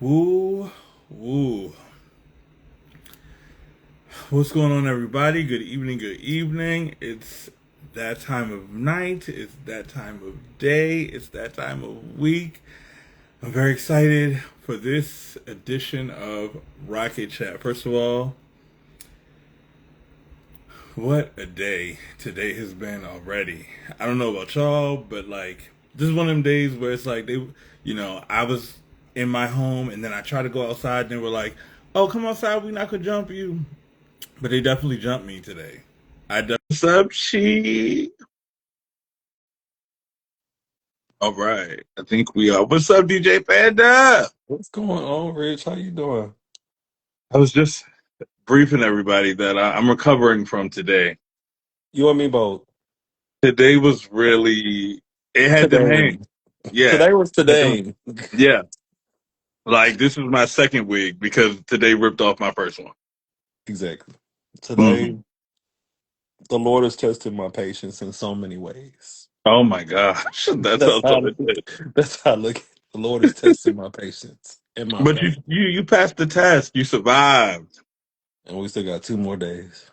Woo, woo. What's going on, everybody? Good evening, good evening. It's that time of night. It's that time of day. It's that time of week. I'm very excited for this edition of Rocket Chat. First of all, what a day today has been already. I don't know about y'all, but like, this is one of them days where it's like I was in my home and then I tried to go outside and they were like, oh, come outside, we not gonna jump you. But they definitely jumped me today. What's up, she? All right. I think we are. What's up, DJ Panda? What's going on, Rich? How you doing? I was just briefing everybody that I'm recovering from today. You and me both. Today was really, it had them Today. hang. Yeah. Today was Had them- today. Yeah. Like, this was my second wig because today ripped off my first one. Exactly. Hmm. Today, the Lord has tested my patience in so many ways. Oh my gosh. That That's sounds how so I look. good. That's how I look. The Lord is testing my patience and my But faith. you passed the test. You survived. And we still got 2 more days.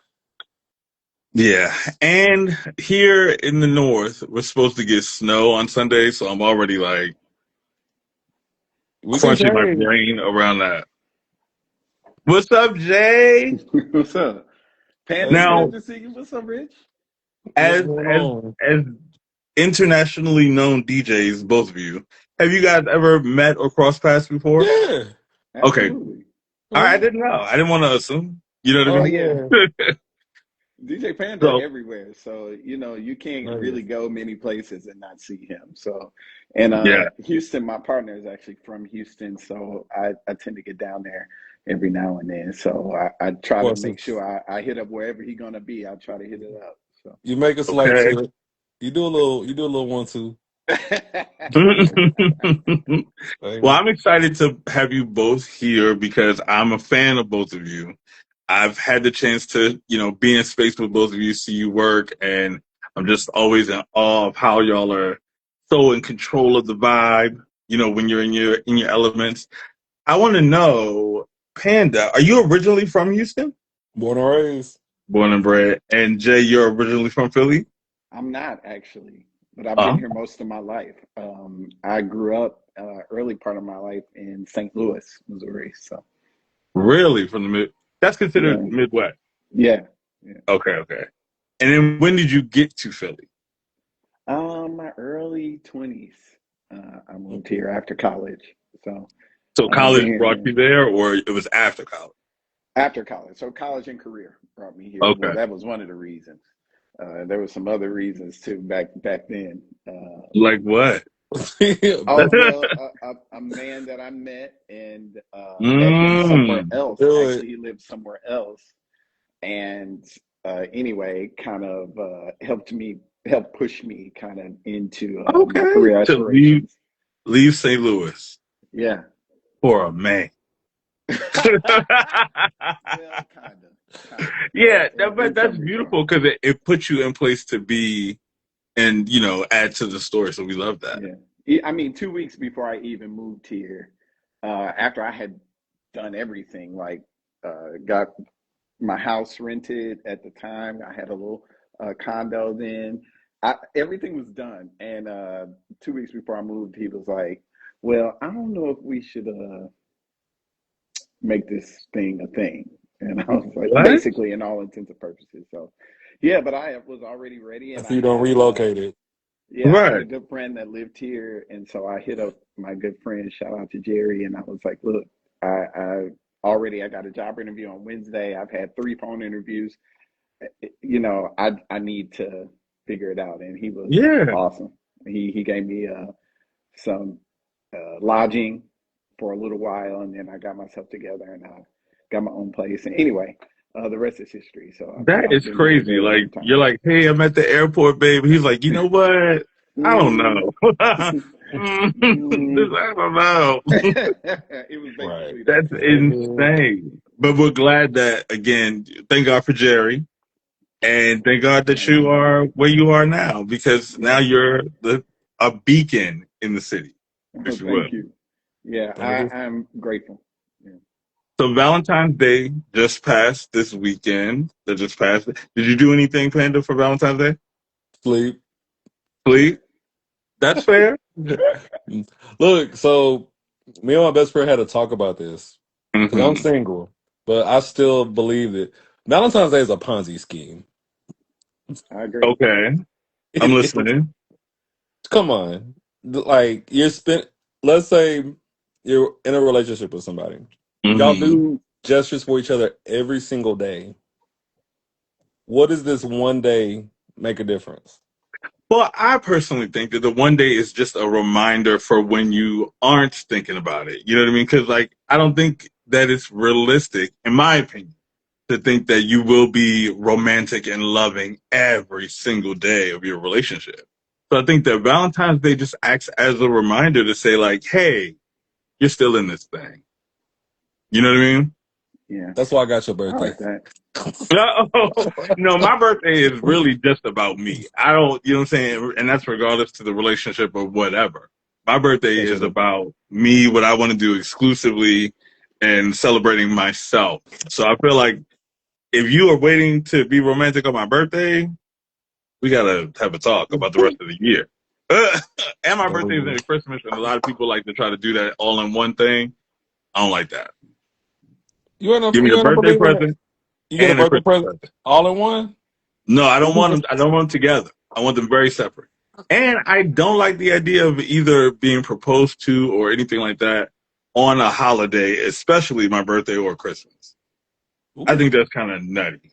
Yeah, and here in the north, we're supposed to get snow on Sunday, so I'm already like We can crunching my change. brain around that. What's up, Jay? What's up? Panda, good Now, to see you. What's up, Rich? What's as going as on? as internationally known DJs, both of you, have you guys ever met or crossed paths before? Yeah. Okay, Absolutely. all right, I Uh-huh. didn't know. I didn't want to assume. You know what I Oh, Oh mean? yeah. yeah. DJ Panda So, everywhere. So, you can't Oh, yeah. really go many places and not see him. So and yeah. Houston, my partner is actually from Houston, so I tend to get down there every now and then. So I try to Well, make since sure I hit up wherever he's gonna be. I try to hit it up. So you make a slight Okay. trip, you do a little 1-2. Well, Amen. I'm excited to have you both here because I'm a fan of both of you. I've had the chance to, be in space with both of you, see you work, and I'm just always in awe of how y'all are so in control of the vibe, when you're in your elements. I want to know, Panda, are you originally from Houston? Born and raised. Born and bred. And Jay, you're originally from Philly? I'm not actually, but I've been Uh, here most of my life. I grew up early part of my life in St. Louis, Missouri. So really? From the mid That's yeah, considered Midwest. yeah, yeah. Okay, okay. And then when did you get to Philly? My early 20s. I moved here after college. So So been college brought here you there, or it was after college? after college. So college and career brought me here. Well, Okay. that was one of the reasons. There were some other reasons too back then. Like what? Oh well, a man that I met and met him somewhere Mm. else. Do it. Actually, he lived somewhere else, and anyway, kind of helped push me kind of into my Okay. career To leave aspirations. leave St. Louis Yeah. for a man. Well, kind of. Yeah, but In that's some beautiful regards, because it puts you in place to be and add to the story. So we love that. yeah. I mean, 2 weeks before I even moved here, after I had done everything, like got my house rented at the time. I had a little condo then. Everything was done. And 2 weeks before I moved, he was like, well, I don't know if we should make this thing a thing. And I was like, What? basically, in all intents and purposes. So, yeah, but I was already ready. And If you don't relocate it. I had a Right. good friend that lived here. And so I hit up my good friend, shout out to Jerry. And I was like, look, I already, I got a job interview on Wednesday. I've had 3 phone interviews. I need to figure it out. And he was Yeah. awesome. He gave me some lodging for a little while, and then I got myself together and I got my own place. And anyway, the rest is history. So That I've is been here a crazy. very Like long time. you're like, hey, I'm at the airport, babe. He's like, you know what? I don't Mm, know. mm. I don't know. It was Right. basically that. That's insane. But we're glad that again, thank God for Jerry. And thank God that you Amen. are where you are now because now Yeah. you're a beacon in the city, if you will. Thank you. Yeah, I'm grateful. Yeah. So Valentine's Day just passed this weekend. That just passed. Did you do anything, Panda, for Valentine's Day? Sleep. Please? That's fair. Look, so me and my best friend had to talk about this because I'm Hmm. single, but I still believe that Valentine's Day is a Ponzi scheme. I agree. Okay. I'm It, it, listening. come on, like you're spent. Let's say you're in a relationship with somebody. Y'all Hmm. do gestures for each other every single day. What does this one day make a difference? Well, I personally think that the one day is just a reminder for when you aren't thinking about it. You know what I mean? Because, like, I don't think that it's realistic, in my opinion, to think that you will be romantic and loving every single day of your relationship. So I think that Valentine's Day just acts as a reminder to say, like, hey, you're still in this thing. You know what I mean? Yeah, That's why I got your I birthday. like that. No, no, my birthday is really just about me. I don't, you know what I'm saying? And that's regardless to the relationship or whatever. My birthday Got is your about me, what I want to do exclusively, and celebrating myself. So I feel like if you are waiting to be romantic on my birthday, we got to have a talk about the rest of the year. And my birthday is birthday. in Christmas, and a lot of people like to try to do that all in one thing. I don't like that. Give me a You ain't a birthday believer in that? present You get a and a birthday Christmas present present. all in one? No, I Some don't want people, them. I don't want them together. I want them very separate. And I don't like the idea of either being proposed to or anything like that on a holiday, especially my birthday or Christmas. I ooh, think that's kind of nutty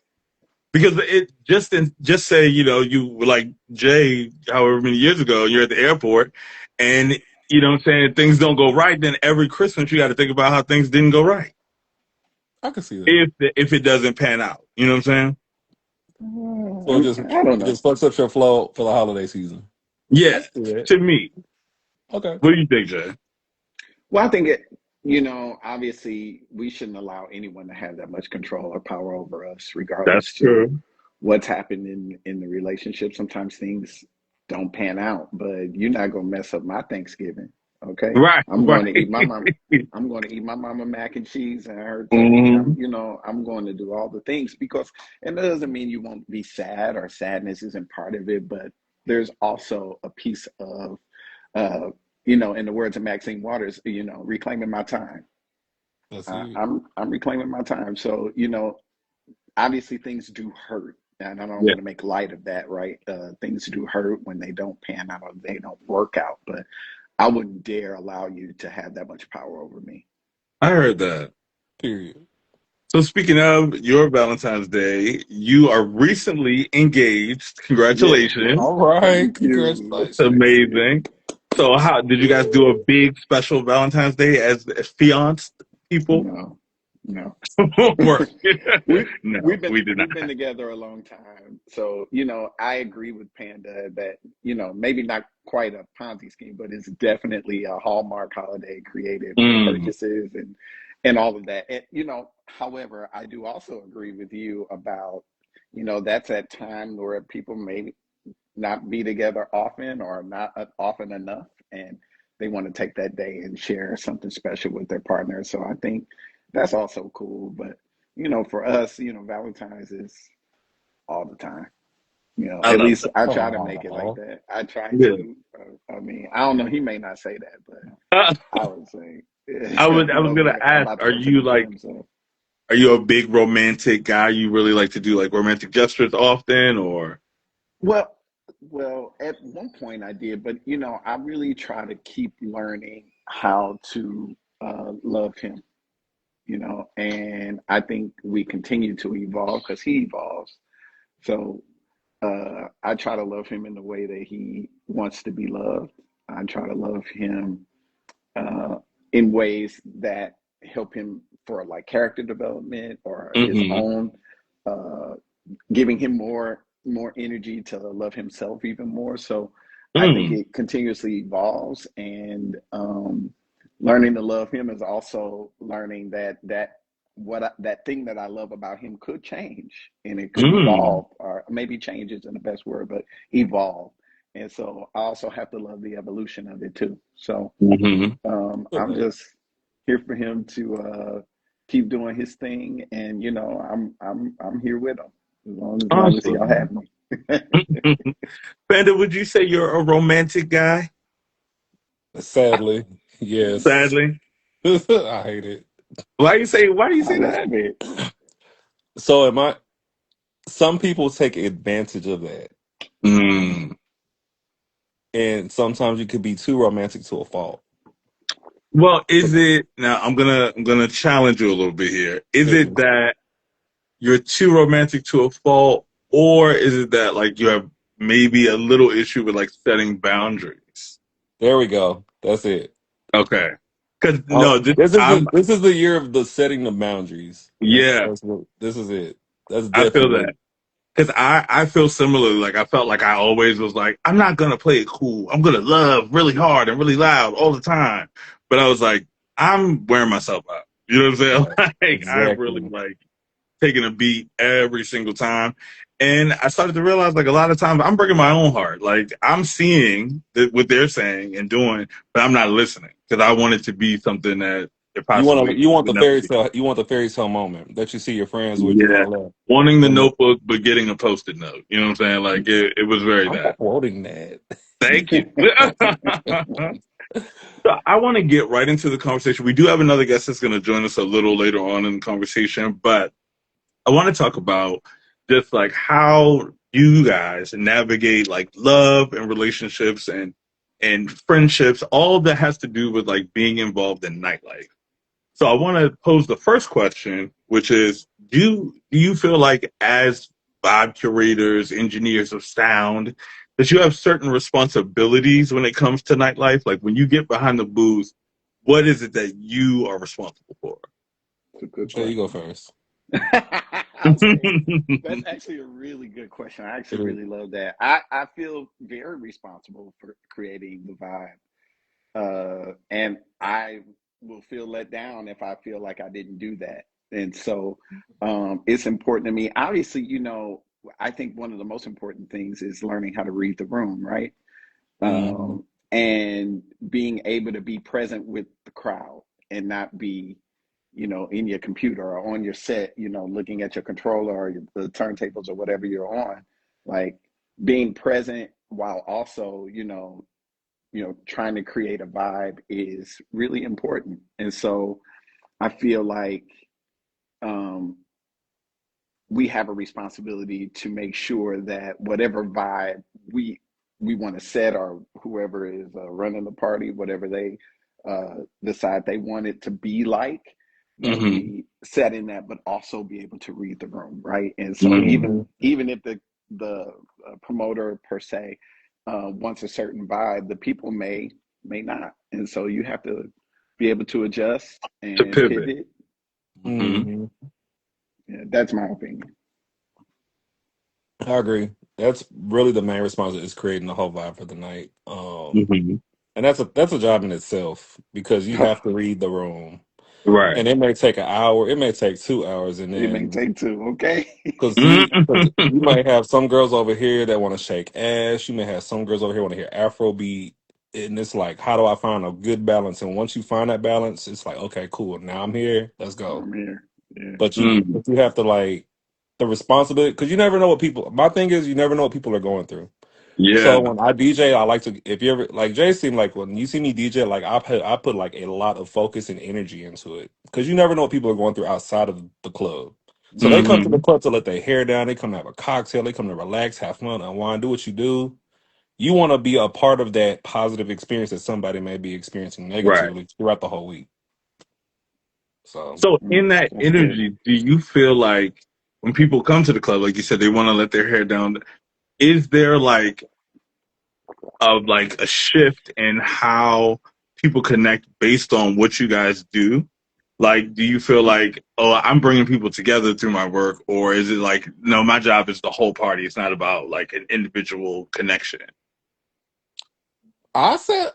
because it just say you were like Jay, however many years ago, you're at the airport, and you know what I'm saying things don't go right. Then every Christmas you got to think about how things didn't go right I can see that. if it doesn't pan out. You know what I'm saying? So I don't it know. just fucks up your flow for the holiday season. I Yeah. can see that. To me, Okay. what do you think, Jay? Well, I think obviously we shouldn't allow anyone to have that much control or power over us, That's regardless to true. what's happened in the relationship. Sometimes things don't pan out, but you're not gonna mess up my Thanksgiving. Okay. Right, I'm going right. to eat my mom. I'm going to eat my mama mac and cheese and her turkey. Hmm. I'm going to do all the things because, and that doesn't mean you won't be sad or sadness isn't part of it, but there's also a piece of, uh, in the words of Maxine Waters, reclaiming my time. That's I, it. I'm reclaiming my time. So, obviously things do hurt. And I don't Yeah, want to make light of that, right? Things do hurt when they don't pan out or they don't work out. But I wouldn't dare allow you to have that much power over me. I heard that. Period. So speaking of your Valentine's Day, you are recently engaged. Yeah. Congratulations. All right. Thank you. That's Congratulations. Thank you. amazing. So how did you guys do a big special Valentine's Day as fianced people? No, no. Work. we No, we did not. we've been together a long time. So, I agree with Panda that, maybe not quite a Ponzi scheme, but it's definitely a Hallmark holiday created with Mm, purchases and all of that. And, however, I do also agree with you about, that's that time where people may not be together often or not often enough, and they want to take that day and share something special with their partner. So I think that's also cool. But for us, Valentine's is all the time. I At love least that. I try to make it like Oh, that. I try Yeah. to. I mean, I don't know. He may not say that, but I would say, I was gonna I'm ask, about to go to the gym. So, are you a big romantic guy? You really like to do like romantic gestures often or well, at one point I did, but I really try to keep learning how to love him. And I think we continue to evolve because he evolves. So I try to love him in the way that he wants to be loved. I try to love him uh, in ways that help him for like character development or his mm-hmm. own, uh, giving him more energy to love himself even more. So I think Mm, it continuously evolves, and learning to love him is also learning that thing that I love about him could change and it could mm. evolve, or maybe change isn't the best word, but evolve. And so I also have to love the evolution of it too. So Mm-hmm. I'm Okay. just here for him to keep doing his thing, and I'm here with him as long as y'all Awesome. have me. Panda, would you say you're a romantic guy? Sadly, yes. Sadly. I hate it. Why do you I say that? love it. So am I. Some people take advantage of that, Mm. and sometimes you could be too romantic to a fault. Well, is it now I'm gonna challenge you a little bit here. Is Hit it me. that you're too romantic to a fault, or is it that like you have maybe a little issue with like setting boundaries? There we go. That's it. Okay. Cause no, I'm This is the year of the setting the boundaries. yeah, That's what this is it. That's I feel that. definitely. Cause I feel similarly. Like I felt like I always was like, I'm not gonna play it cool. I'm gonna love really hard and really loud all the time. But I was like, I'm wearing myself out. You know what I'm Right. saying? Like I really Exactly. like taking a beat every single time. And I started to realize like a lot of times I'm breaking my own heart. Like I'm seeing what they're saying and doing, but I'm not listening because I want it to be something that it possibly You want would the never fairy be. tale, you want the fairy tale moment that you see your friends with you Yeah. and love. Wanting the And notebook, but getting a post-it note. You know what I'm saying? Like it was very I'm that. quoting that. Thank you. So I want to get right into the conversation. We do have another guest that's going to join us a little later on in the conversation, but I want to talk about just like how you guys navigate like love and relationships and friendships, all that has to do with like being involved in nightlife. So I want to pose the first question, which is do you feel like as vibe curators, engineers of sound, that you have certain responsibilities when it comes to nightlife? Like when you get behind the booth, what is it that you are responsible for? It's a good Jay, you go question. first. Okay. That's actually a really good question. I actually It is. really love that. I feel very responsible for creating the vibe. And I will feel let down if I feel like I didn't do that. And so it's important to me. Obviously, I think one of the most important things is learning how to read the room, right? Mhm. And being able to be present with the crowd and not be, in your computer or on your set, looking at your controller or the turntables or whatever you're on. Like being present while also, trying to create a vibe is really important. And so I feel like um, we have a responsibility to make sure that whatever vibe we want to set, or whoever is running the party, whatever they decide they want it to be like, that Hmm. we set in that, but also be able to read the room, right? And so Hmm. even if the promoter per se wants a certain vibe, the people may not, and so you have to be able to adjust To and pivot. pivot. Hmm. Mhm. Yeah, that's my opinion. I agree. That's really the main responsibility is creating the whole vibe for the night. Hmm. And that's a job in itself because you have to read the room, Right. and it may take an hour, it may take 2 hours, and It may then take two, okay? because you might have some girls over here that want to shake ass, you may have some girls over here want to hear Afro beat, and it's like, how do I find a good balance? And once you find that balance, it's like, okay, cool, now I'm here, let's go. I'm here. Yeah. Mm. But you have to like the responsibility because you never know what people. My thing is, you never know what people are going through. Yeah. So when I DJ, I like to. If you ever like Jay, seemed like when you see me DJ, like I put like a lot of focus and energy into it because you never know what people are going through outside of the club. So they come to the Hmm. club to let their hair down. They come to have a cocktail. They come to relax, have fun, unwind, do what you do. You want to be a part of that positive experience that somebody may be experiencing Right. negatively throughout the whole week. So So in that That's good. energy, do you feel like when people come to the club, like you said, they want to let their hair down, is there like a shift in how people connect based on what you guys do? Like, do you feel like, oh, I'm bringing people together through my work, or is it like, no, my job is the whole party. It's not about like an individual connection. I said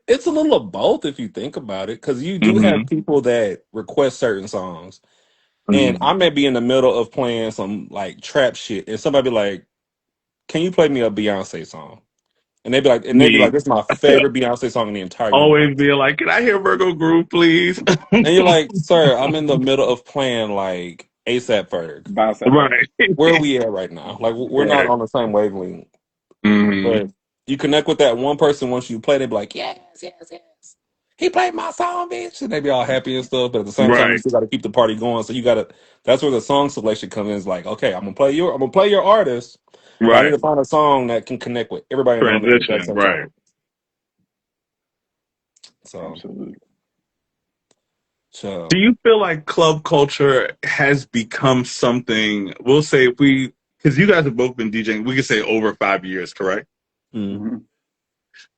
it's a little of both if you think about it, because you do have Hmm. people that request certain songs. And Hmm. I may be in the middle of playing some like trap shit, and somebody be like, "Can you play me a Beyonce song?" And they'd be like, Me. this is my favorite Beyonce song in the entire Always universe. being like, can I hear Virgo Groove, please? And you're like, sir, I'm in the middle of playing like ASAP Ferg. Bounce that bird. Right. Where are we at right now? Like we're not Right. on the same wavelength. Hmm. But you connect with that one person once you play, they be like, yes, yes, yes. He played my song, bitch. And they be all happy and stuff. But at the same time, you Right. still gotta keep the party going. So you gotta that's where the song selection comes in. It's like, okay, I'm gonna play your artist, but I need Right. to find a song that can connect with everybody in the room at the exact Transition. same Right. time. So Absolutely. Do so you feel like club culture has become something, we'll say if we, because you guys have both been DJing, we could say over 5 years, correct? mm, Hmm.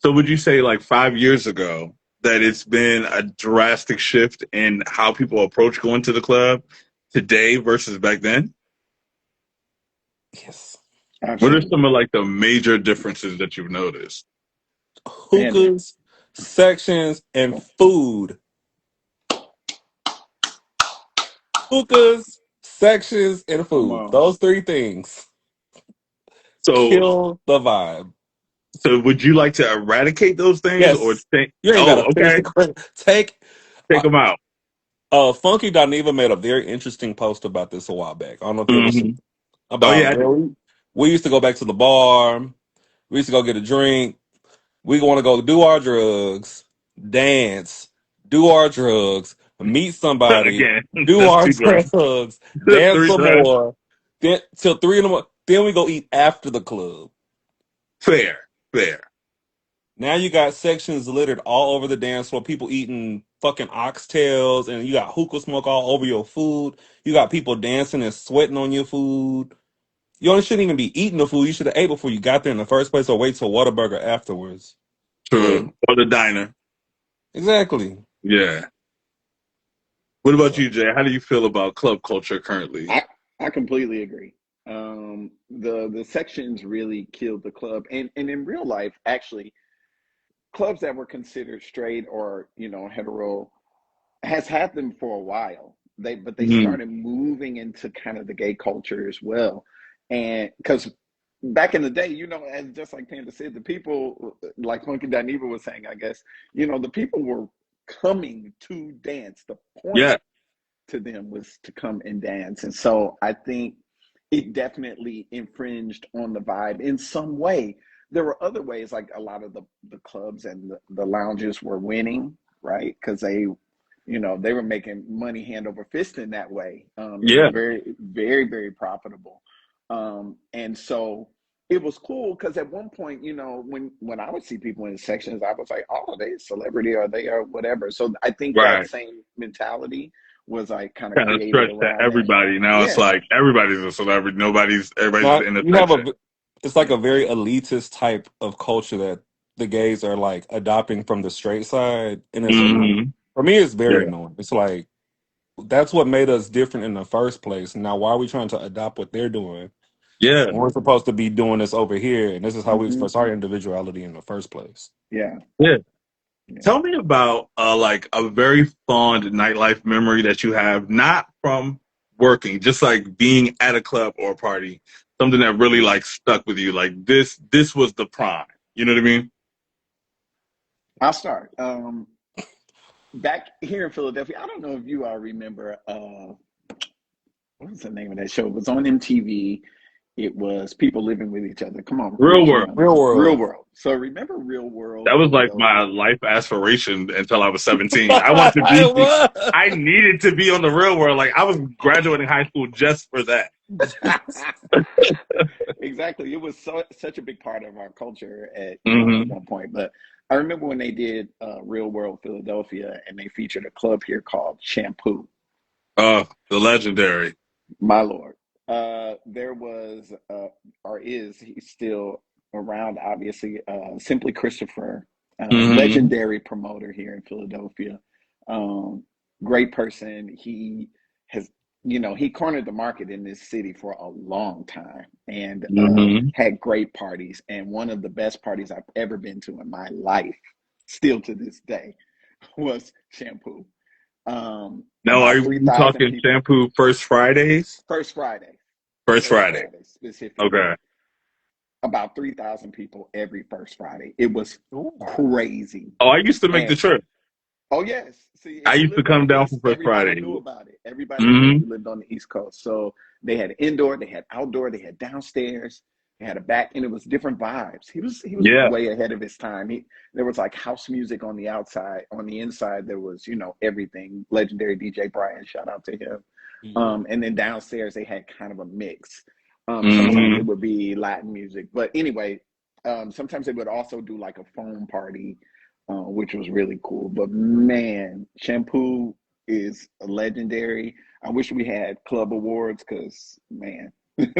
So would you say like 5 years ago that it's been a drastic shift in how people approach going to the club today versus back then? yes. What are some Absolutely. of like the major differences that you've noticed? Panda. Hookahs, sections, and food. Hookahs, sections, and Come food. on. Those three things So, kill the vibe. so would you like to eradicate those things or Yes. think, You ain't oh, gotta finish okay, the question. Take take them out? Funky Dineva made a very interesting post about this a while back. I don't know if you ever seen Hmm. it. Oh, About yeah, I did. where we used to go back to the bar, we used to go get a drink, we want to go do our drugs, dance, do our drugs, meet somebody, Again, do that's our too drugs. drugs, dance Three some drugs. more, then till 3 in the morning. Then we go eat after the club. Fair, fair. Now you got sections littered all over the dance floor. People eating fucking oxtails, and you got hookah smoke all over your food. You got people dancing and sweating on your food. You only shouldn't even be eating the food. You should have ate before you got there in the first place, or wait till Whataburger afterwards. But True. Or the diner. exactly, Yeah. What about so you, Jay? How do you feel about club culture currently? I I completely agree. The sections really killed the club, and in real life, actually, clubs that were considered straight or hetero has had them for a while. They Hmm. started moving into kind of the gay culture as well, and because back in the day, as just like Panda said, the people like Funky Dineva was saying, I guess, the people were coming to dance. The point Yeah. to them was to come and dance. And so I think it definitely infringed on the vibe in some way. There were other ways, like a lot of the clubs and the lounges were winning, right? Because they were making money hand over fist in that way. It was Yeah. very, very, very profitable. And so it was cool because at one point, when I would see people in sections, I was like, oh, they a celebrity or they are whatever. So I think that Right. same mentality was like kind of Kind of created stretched to around that. everybody. Now it's Yeah. like everybody's a celebrity. Everybody's now in the you have section. it's like a very elitist type of culture that the gays are like adopting from the straight side, and it's annoying. Hmm. For me, it's very Yeah. annoying. It's like that's what made us different in the first place. Now, why are we trying to adopt what they're doing? Yeah. We're supposed to be doing this over here, and this is how we Hmm. express our individuality in the first place. Yeah. Yeah. Yeah. Tell me about like a very fond nightlife memory that you have, not from working, just like being at a club or a party, something that really like stuck with you. Like this was the prime. You know what I mean? I'll start. Back here in Philadelphia, I don't know if you all remember what was the name of that show? It was on MTV. It was people living with each other. Come on, who Real was world. young? Real Real world. World. So remember Real World, That was like my Philadelphia? life aspiration until I was 17. I want to It be. was. I needed to be on the real world. Like I was graduating high school just for that. Exactly. It was such a big part of our culture at Hmm. one point. But I remember when they did Real World Philadelphia and they featured a club here called Shampoo. The legendary. My Lord. There was, or is, he's still around, obviously, Simply Christopher, Hmm. legendary promoter here in Philadelphia. Um, Great person. He has, he cornered the market in this city for a long time and Hmm. had great parties. And one of the best parties I've ever been to in my life, still to this day, was Shampoo. Now, are About we 3,000 talking people. shampoo first Fridays? First Friday. First First Friday. Friday specifically. Okay. about 3,000 people every first Friday. It was Ooh. crazy. Oh, I used to make the And trip. oh yes, see, I if you used to lived on come the down East, for First everybody Friday. knew about it. Everybody knew if Hmm you lived on the East Coast. So they had indoor, they had outdoor, they had downstairs, they had a back, and it was different vibes. He was Yeah, way ahead of his time. There was like house music on the outside. On the inside, there was everything. Legendary DJ Brian, shout out to him. Yeah. And then downstairs they had kind of a mix. Sometimes it hmm would be Latin music, but anyway, sometimes they would also do like a foam party, which was really cool. But man, Shampoo is legendary. I wish we had club awards because man, it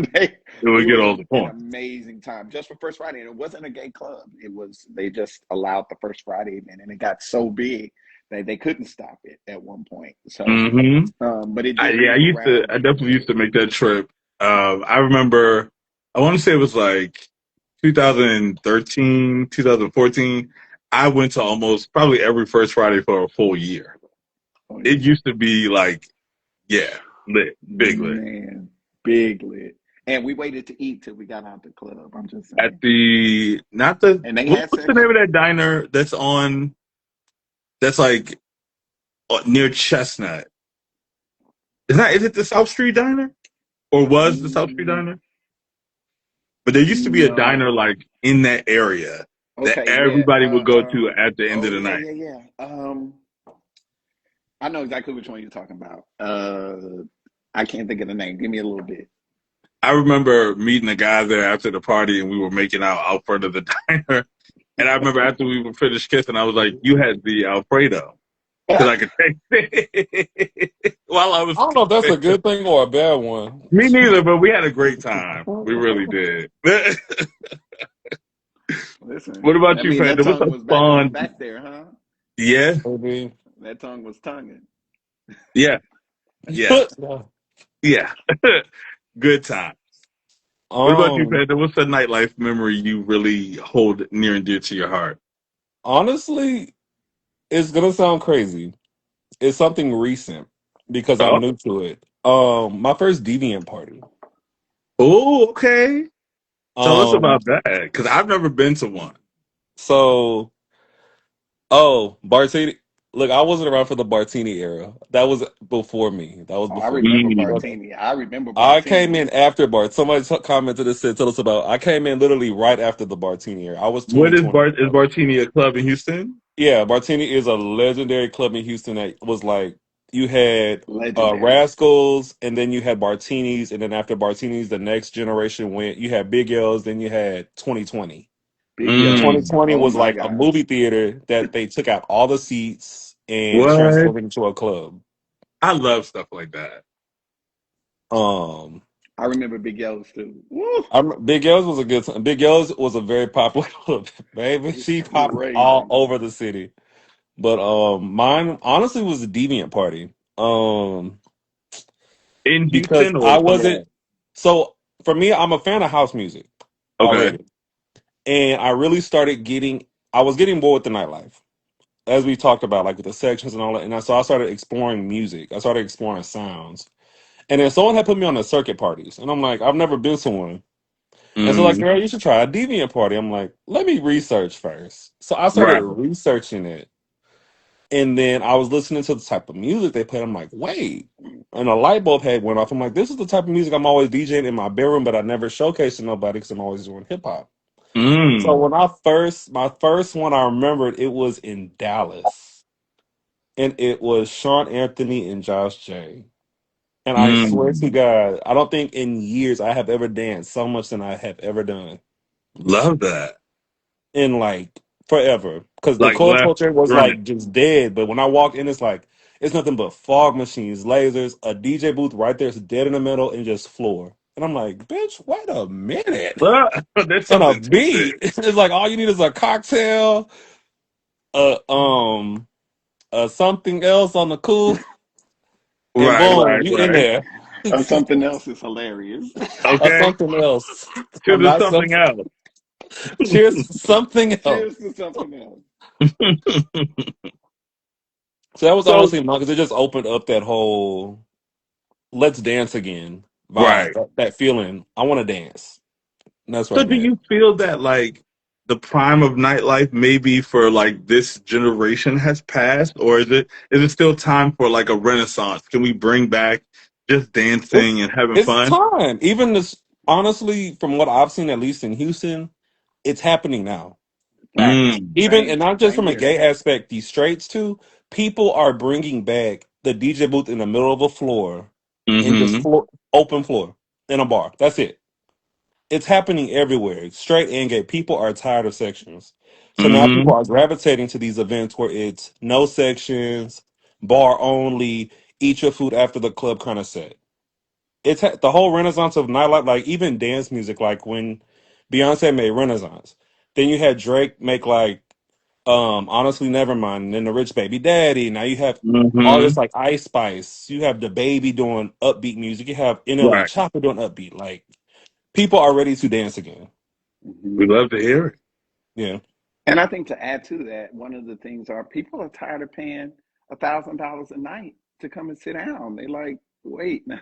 would we get would all have the an points. amazing time just for First Friday. And it wasn't a gay club. It was they just allowed the First Friday event, and it got so big that they couldn't stop it at one point. So, Hmm but it did Yeah, move I around a definitely used bit. to make that trip. I remember, I want to say it was like 2013, 2014. I went to almost probably every First Friday for a full year. Oh It yeah, used to be like, yeah, lit, big lit. man, big lit. And we waited to eat till we got out the club. I'm just At saying. the, not the, And they had what's the name of section. that diner that's like near Chestnut? Is it the South Street Diner? Or was the South Street Mm, Diner? But there used to be a diner no. like in that area that Okay, yeah. everybody would go to at the end of Oh the yeah, night. yeah, yeah. I know exactly which one you're talking about. I can't think of the name. Give me a little bit. I remember meeting a guy there after the party, and we were making out front of the diner. And I remember after we were finished kissing, I was like, "You had the Alfredo because I could taste it while I was I don't know if that's a kissing." good thing or a bad one. Me neither, but we had a great time. We really did. Listen, What about that you, mean that Panda? What's tongue a was fun? back there, huh? Yeah, Maybe. That tongue was tonguing. yeah, yeah, yeah. Good time. What about you, um, Panda? What's a nightlife memory you really hold near and dear to your heart? honestly, it's gonna sound crazy. It's something recent because I'm Oh, new to it. My first deviant party. oh, okay. Tell us Um, about that because I've never been to one. so Bartini. Look, I wasn't around for the Bartini era. That was before me. That was Oh, I before me. remember Mm. But Bartini. I remember I came Bartini. in after Bart. Somebody commented and said, "Tell us about." I came in literally right after the Bartini era. I was What is 2020. Bart? Is Bartini a club in Houston? Yeah, Bartini is a legendary club in Houston that was like you had Legendary. Rascals and then you had Bartinis and then after Bartinis the next generation went you had Big L's then you had 2020. Big L's. Mm. 2020 Oh was my like a God. movie theater that they took out all the seats and What? transformed it into a club. I love stuff like that. Um I remember Big L's too. Woo! Big L's was a good time. Big L's was a very popular club, baby. It's She popped all crazy. over the city. But mine honestly was a deviant party. In Because Houston or I somewhere wasn't else? so for me, I'm a fan of house music Okay. already. And I really started getting I was getting bored with the nightlife. As we talked about, like with the sections and all that. So I started exploring music. I started exploring sounds. And then someone had put me on the circuit parties. And I'm like, I've never been to one. And so like, Mm. girl, you should try a deviant party. I'm like, let me research first. So I started Right. researching it. And then I was listening to the type of music they played. I'm like, wait. And a light bulb had went off. I'm like, this is the type of music I'm always DJing in my bedroom, but I never showcase to nobody because I'm always doing hip hop. So Mm. when my first one I remembered, it was in Dallas. And it was Sean Anthony and Josh J. And I swear to Mm. God, I don't think in years I have ever danced so much than I have ever done. Love that. In like forever because the Like core left, culture was right. like just dead. But when I walk in, it's like it's nothing but fog machines, lasers, a DJ booth right there, it's dead in the middle, and just floor. And I'm like, bitch, wait a minute. Well, there's And a something to beat. it. It's like all you need is a cocktail, uh um, something else on the cool, and Right, boom, right, you in right. there. Something else is hilarious. Okay. Something else. A To the nice something something. else. Cheers, to something else. Cheers to something else. So that was So, honestly because it just opened up that whole let's dance again vibe, right. that feeling. I want to dance. That's So right, do man. you feel that like the prime of nightlife maybe for like this generation has passed, or is it still time for like a renaissance? Can we bring back just dancing It's and having it's fun? time. Even this, honestly, from what I've seen, at least in Houston, it's happening now. Facts. Mm. Even, and Same. not just Same from a here. gay aspect, the straights too. People are bringing back the DJ booth in the middle of a floor, and just Mm-hmm. open floor in a bar. That's it. It's happening everywhere, straight and gay. People are tired of sections. So now people Mm-hmm. are gravitating to these events where it's no sections, bar only, eat your food after the club kind of set. The whole renaissance of nightlife, like even dance music, like when Beyonce made Renaissance. Then you had Drake make like Honestly Nevermind, and then the Rich Baby Daddy. Now you have artists Mm-hmm. like Ice Spice. You have the Baby doing upbeat music. You have NLE Right. Chopper doing upbeat. Like people are ready to dance again. Hmm. We love to hear it. Yeah. And I think to add to that, one of the things are people are tired of paying $1,000 a night to come and sit down. They like, wait, now,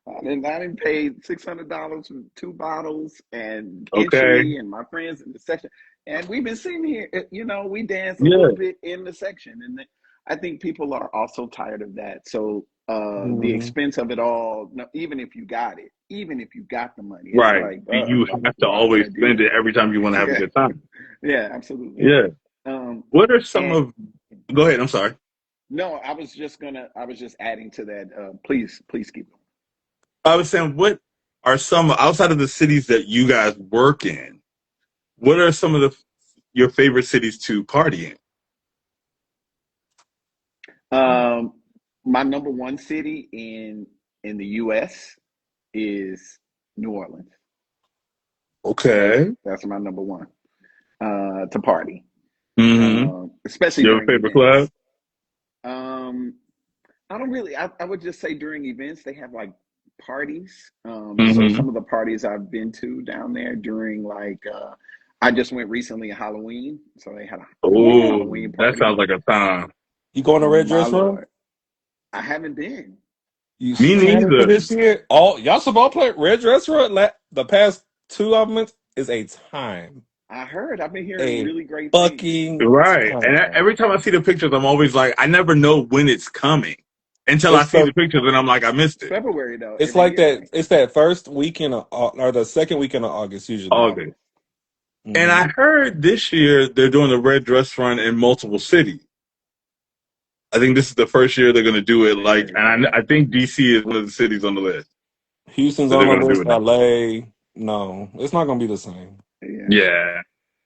I didn't pay $600 for two bottles and Okay. entry and my friends in the section, and we've been sitting here. We dance a Yeah. little bit in the section, and I think people are also tired of that. So the Mhm. expense of it all, no, even if you got it, even if you got the money, it's Right. like, You have to why would always I do spend that? it every time you want to have a Yeah, good time. yeah, absolutely. Yeah. Um, What are some and of Go ahead, I'm sorry. no, I was just adding to that. Please keep going. I was saying, what are some outside of the cities that you guys work in? What are some of your favorite cities to party in? Um, my number one city in the U.S. is New Orleans. Okay. That's my number one to party, Mm-hmm. especially You have a during favorite club? events. Um, I don't really. I would just say during events they have like parties. So Mm-hmm. some of the parties I've been to down there during like I just went recently at Halloween, so they had a Oh, Halloween that party. sounds like a time. You going to Red My Dress Run? lord, I haven't been. You Me planning for neither. this year? All y'all should all play Red Dress Run. The past 2 months is a time, I heard. I've been hearing a really great things. fucking Right. And time. every time I see the pictures, I'm always like, I never know when it's coming until I It's see the the pictures and I'm like, I missed It's it. February though, it's every like year, that. right? It's that first weekend or the second weekend of August usually. August. August. And Hmm I heard this year they're doing the red dress run in multiple cities. I think this is the first year they're going to do it. Like, Very and nice. I think DC is one of the cities on the list Houston's that on they're the going to do list. it in. LA, no, it's not gonna be the same. Yeah. Yeah,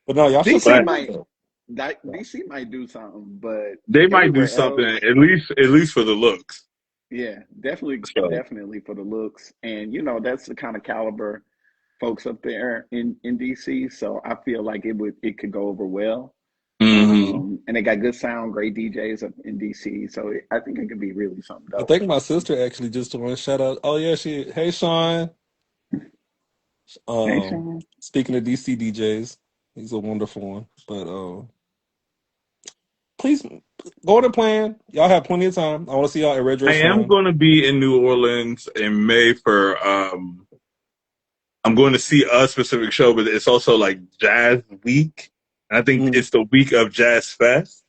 But no, y'all should DC but plan it might though. DC might do something, but they might do everywhere something else, at least for the looks. yeah, definitely, So, definitely for the looks, and that's the kind of caliber folks up there in DC. So I feel like it could go over well. hmm And they got good sound, great DJs up in DC. So I think it could be really something I dope. think my sister actually just want to shout out. Oh yeah, hey Sean. Hey, Um, Sean. Speaking of DC DJs, he's a wonderful one. But please go on and plan. Y'all have plenty of time. I want to see y'all at Red I Dress am Run. going to be in New Orleans in May for. I'm going to see a specific show, but it's also like Jazz Week. And I think Mm. it's the week of Jazz Fest.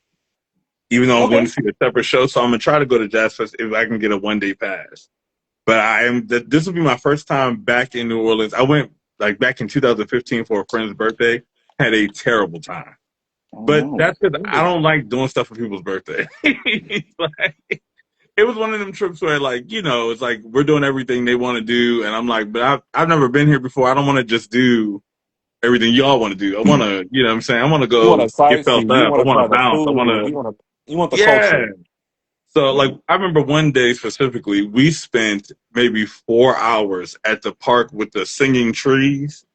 Even though I'm going Okay. to see a separate show, so I'm gonna try to go to Jazz Fest if I can get a 1 day pass. But this will be my first time back in New Orleans. I went like back in 2015 for a friend's birthday. Had a terrible time. Oh But no. that's because I don't like doing stuff for people's birthday. Like, it was one of them trips where like, it's like we're doing everything they want to do, and I'm like, but I've never been here before. I don't want to just do everything y'all want to do. I want to, what I'm saying, I want to You want to go get felt sightsee. You up. I want to want try to the bounce. I want food. to, You want the yeah. culture. So like Yeah. I remember one day specifically, we spent maybe 4 hours at the park with the singing trees.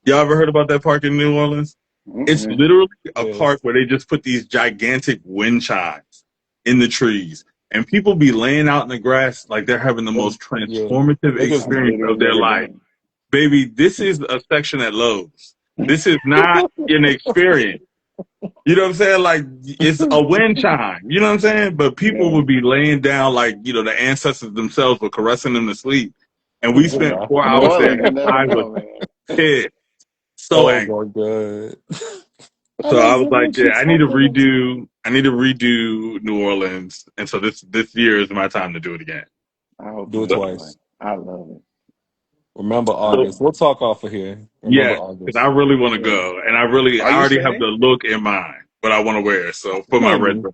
Y'all ever heard about that park in New Orleans? It's Mm-mm. literally a park Yes. where they just put these gigantic wind chimes in the trees. And people be laying out in the grass like they're having the They- most yeah. transformative They just I've experience literally of their never life. been. Baby, this is a section at Lowe's. This is not an experience. You know what I'm saying? Like it's a wind chime. You know what I'm saying? But people Yeah. would be laying down like the ancestors themselves were caressing them to sleep. And we yeah. spent Nah. four New hours there, Orleans, you and never I was know, man. pissed, so Oh angry. my god. I So I love was like, when yeah, she talked about. I need to redo New Orleans, and so this year is my time to do it again. I hope Do you it enjoy. twice. I love it. Remember I So August. We'll love it. talk off of here. Remember yeah, because I August. really want to Yeah. go, and Are I you already have staying? the look in mind what I want to wear. So for my red Maybe.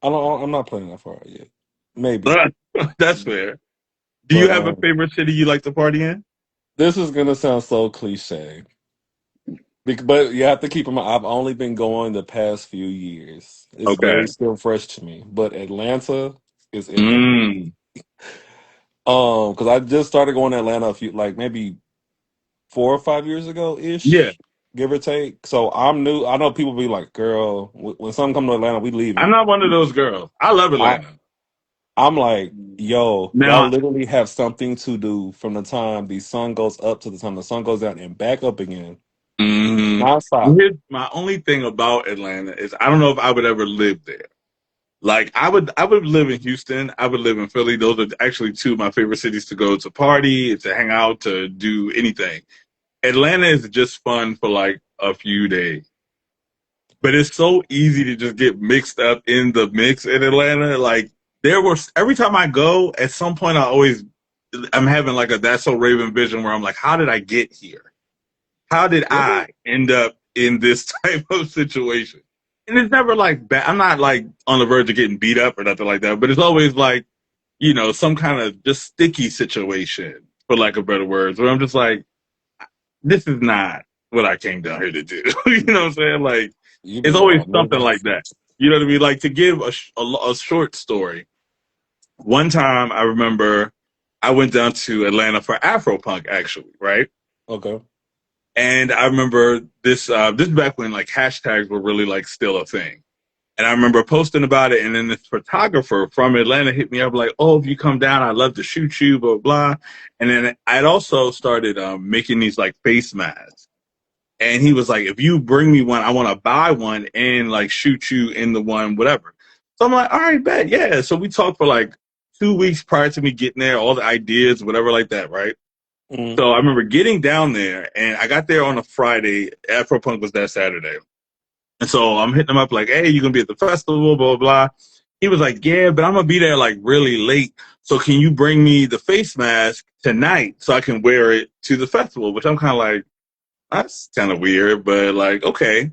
I don't. I'm not planning that far out yet. Maybe. dress, that's fair. Do you But have a favorite city you like to party in? this is gonna sound so cliche. But you have to keep in mind, I've only been going the past few years. It's Okay. very still fresh to me. But Atlanta is it for me. Mm. Because I just started going to Atlanta a few, like maybe 4 or 5 years ago Yeah, ish, give or take. So I'm new. I know people be like, "Girl, when something come to Atlanta, we I'm leaving." not one of those girls. I love I Atlanta. I'm like, Mm. "Yo, y'all Now, literally have something to do from the time the sun goes up to the time the sun goes down and back up again, mm, nonstop." here's my only thing about Atlanta is I don't know if I would ever live there. Like I would live in Houston. I would live in Philly. Those are actually two of my favorite cities to go to party, to hang out, to do anything. Atlanta is just fun for like a few days, but it's so easy to just get mixed up in the mix in Atlanta. Like there was every time I go, at some point I'm having like a That's So Raven vision where I'm like, how did I get here? How did Really? I end up in this type of situation? And it's never like bad. I'm not like on the verge of getting beat up or nothing like that, but it's always like, some kind of just sticky situation, for lack of better words, where I'm just like, this is not what I came down here to do. You know what I'm saying? Like, You've it's been always all something moving. like that. You know what I mean? Like, to give a short story, one time I remember I went down to Atlanta for Afropunk, actually, right? Okay. And I remember this is back when like hashtags were really like still a thing. And I remember posting about it, and then this photographer from Atlanta hit me up like, "Oh, if you come down, I'd love to shoot you." Blah blah. And then I'd also started making these like face masks, and he was like, "If you bring me one, I want to buy one and like shoot you in the one, whatever." So I'm like, "All right, bet, yeah." So we talked for like 2 weeks prior to me getting there, all the ideas, whatever, like that, right? Mm. So I remember getting down there, and I got there on a Friday. Afropunk was that Saturday. And so I'm hitting him up like, "Hey, you gonna be at the festival, blah, blah, blah." He was like, "Yeah, but I'm gonna be there like really late. So can you bring me the face mask tonight so I can wear it to the festival?" Which I'm kind of like, that's kind of weird, but like, okay.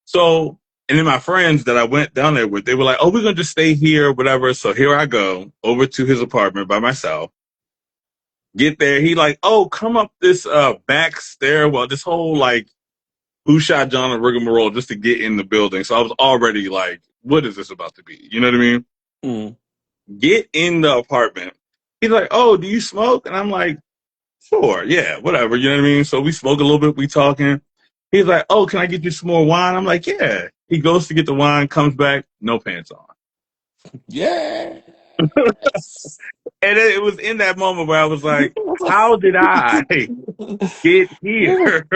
So, and then my friends that I went down there with, they were like, "Oh, we're gonna just stay here, whatever." So here I go over to his apartment by myself. Get there, he like, "Oh, come up this back stairwell, this whole like who shot John and rigmarole just to get in the building." So I was already like, what is this about to be? You know what I mean? Mm. Get in the apartment. He's like, "Oh, do you smoke?" And I'm like, "Sure, yeah, whatever." You know what I mean? So we smoke a little bit, we talking. He's like, "Oh, can I get you some more wine?" I'm like, "Yeah." He goes to get the wine, comes back, no pants on. Yes. And it was in that moment where I was like, how did I get here?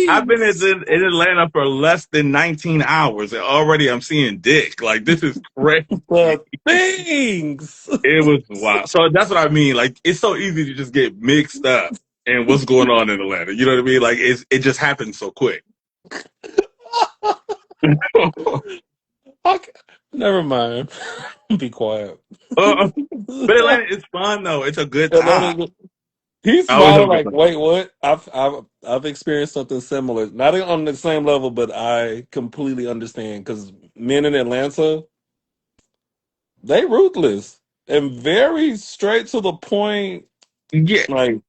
I've been Please. in Atlanta for less than 19 hours, and already I'm seeing dick. Like, this is crazy. The things. It was wild. So that's what I mean. Like, it's so easy to just get mixed up in what's going on in Atlanta. You know what I mean? Like, it just happens so quick. Okay. Never mind. Be quiet. uh, but Atlanta is fun, though. It's a good time. Atlanta, he's I always have smiling a good like, time. wait, what? I've experienced something similar. Not on the same level, but I completely understand because men in Atlanta, they ruthless and very straight to the point. Yeah, Like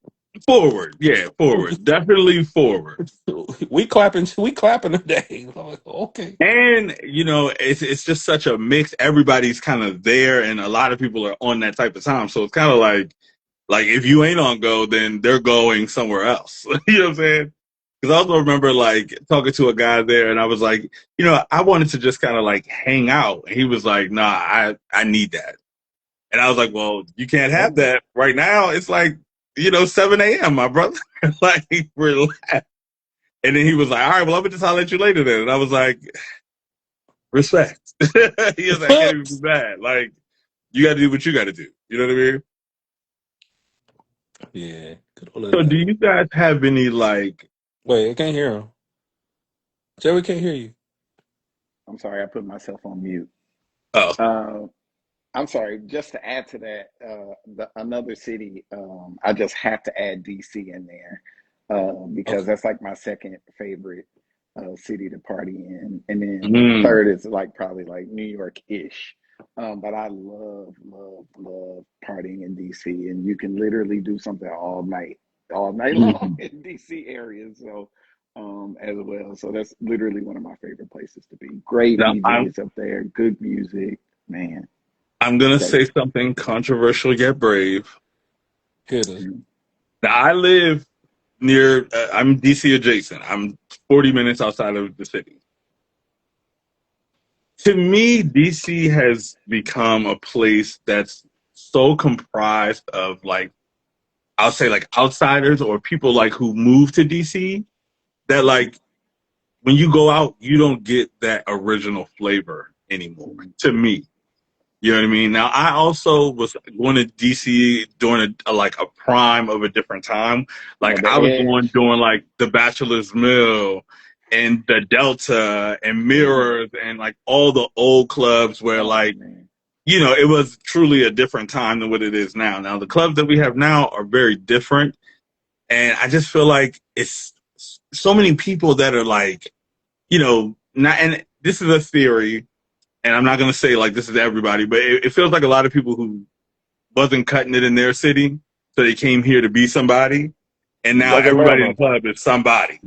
forward. Yeah, forward. Definitely forward. we clapping today. I'm like, okay. And it's just such a mix. Everybody's kind of there, and a lot of people are on that type of time. So it's kind of like if you ain't on go, then they're going somewhere else. You know what I'm saying? Because I also remember like talking to a guy there, and I was like, I wanted to just kind of like hang out, and he was like, "Nah, I need that." And I was like, "Well, you can't have that right now. It's like 7 a.m., my brother. Like, relax." And then he was like, "All right, well, I'm gonna just holler at you later then." And I was like, respect. He was like, "I can't even be mad. Like, you got to do what you got to do." You know what I mean? Yeah. Good old So do Atlanta. you guys have any like Wait, I can't hear him. Jay, we can't hear you. I'm sorry, I put myself on mute. oh Uh, I'm sorry. Just to add to that, another city, I just have to add DC in there because Okay. that's like my second favorite city to party in, and then mm, third is like probably like New York-ish. But I love, love, love partying in DC, and you can literally do something all night long mm. in DC area. So as well. So that's literally one of my favorite places to be. Great Now DJs up there, good music, man. I'm gonna Great. say something controversial yet brave. Hit us. Mhm. Now I live near I'm DC adjacent. I'm 40 minutes outside of the city. To me, DC has become a place that's so comprised of like I'll say like outsiders or people like who move to DC that Mhm. like when you go out, you don't get that original flavor anymore. Mhm. To me, you know what I mean. Now, I also was going to DC during like a prime of a different time. Yeah, Like the I was going Edge. doing like the Bachelor's Mill and the Delta and Hmm. Mirrors and like all the old clubs where Oh like man. it was truly a different time than what it is now. Now the clubs that we have now are very different, and I just feel like it's so many people that are like not. And this is a theory, and I'm not going to say like this is everybody, but it feels like a lot of people who wasn't cutting it in their city, so they came here to be somebody, and now Like everybody in Atlanta. the club is somebody.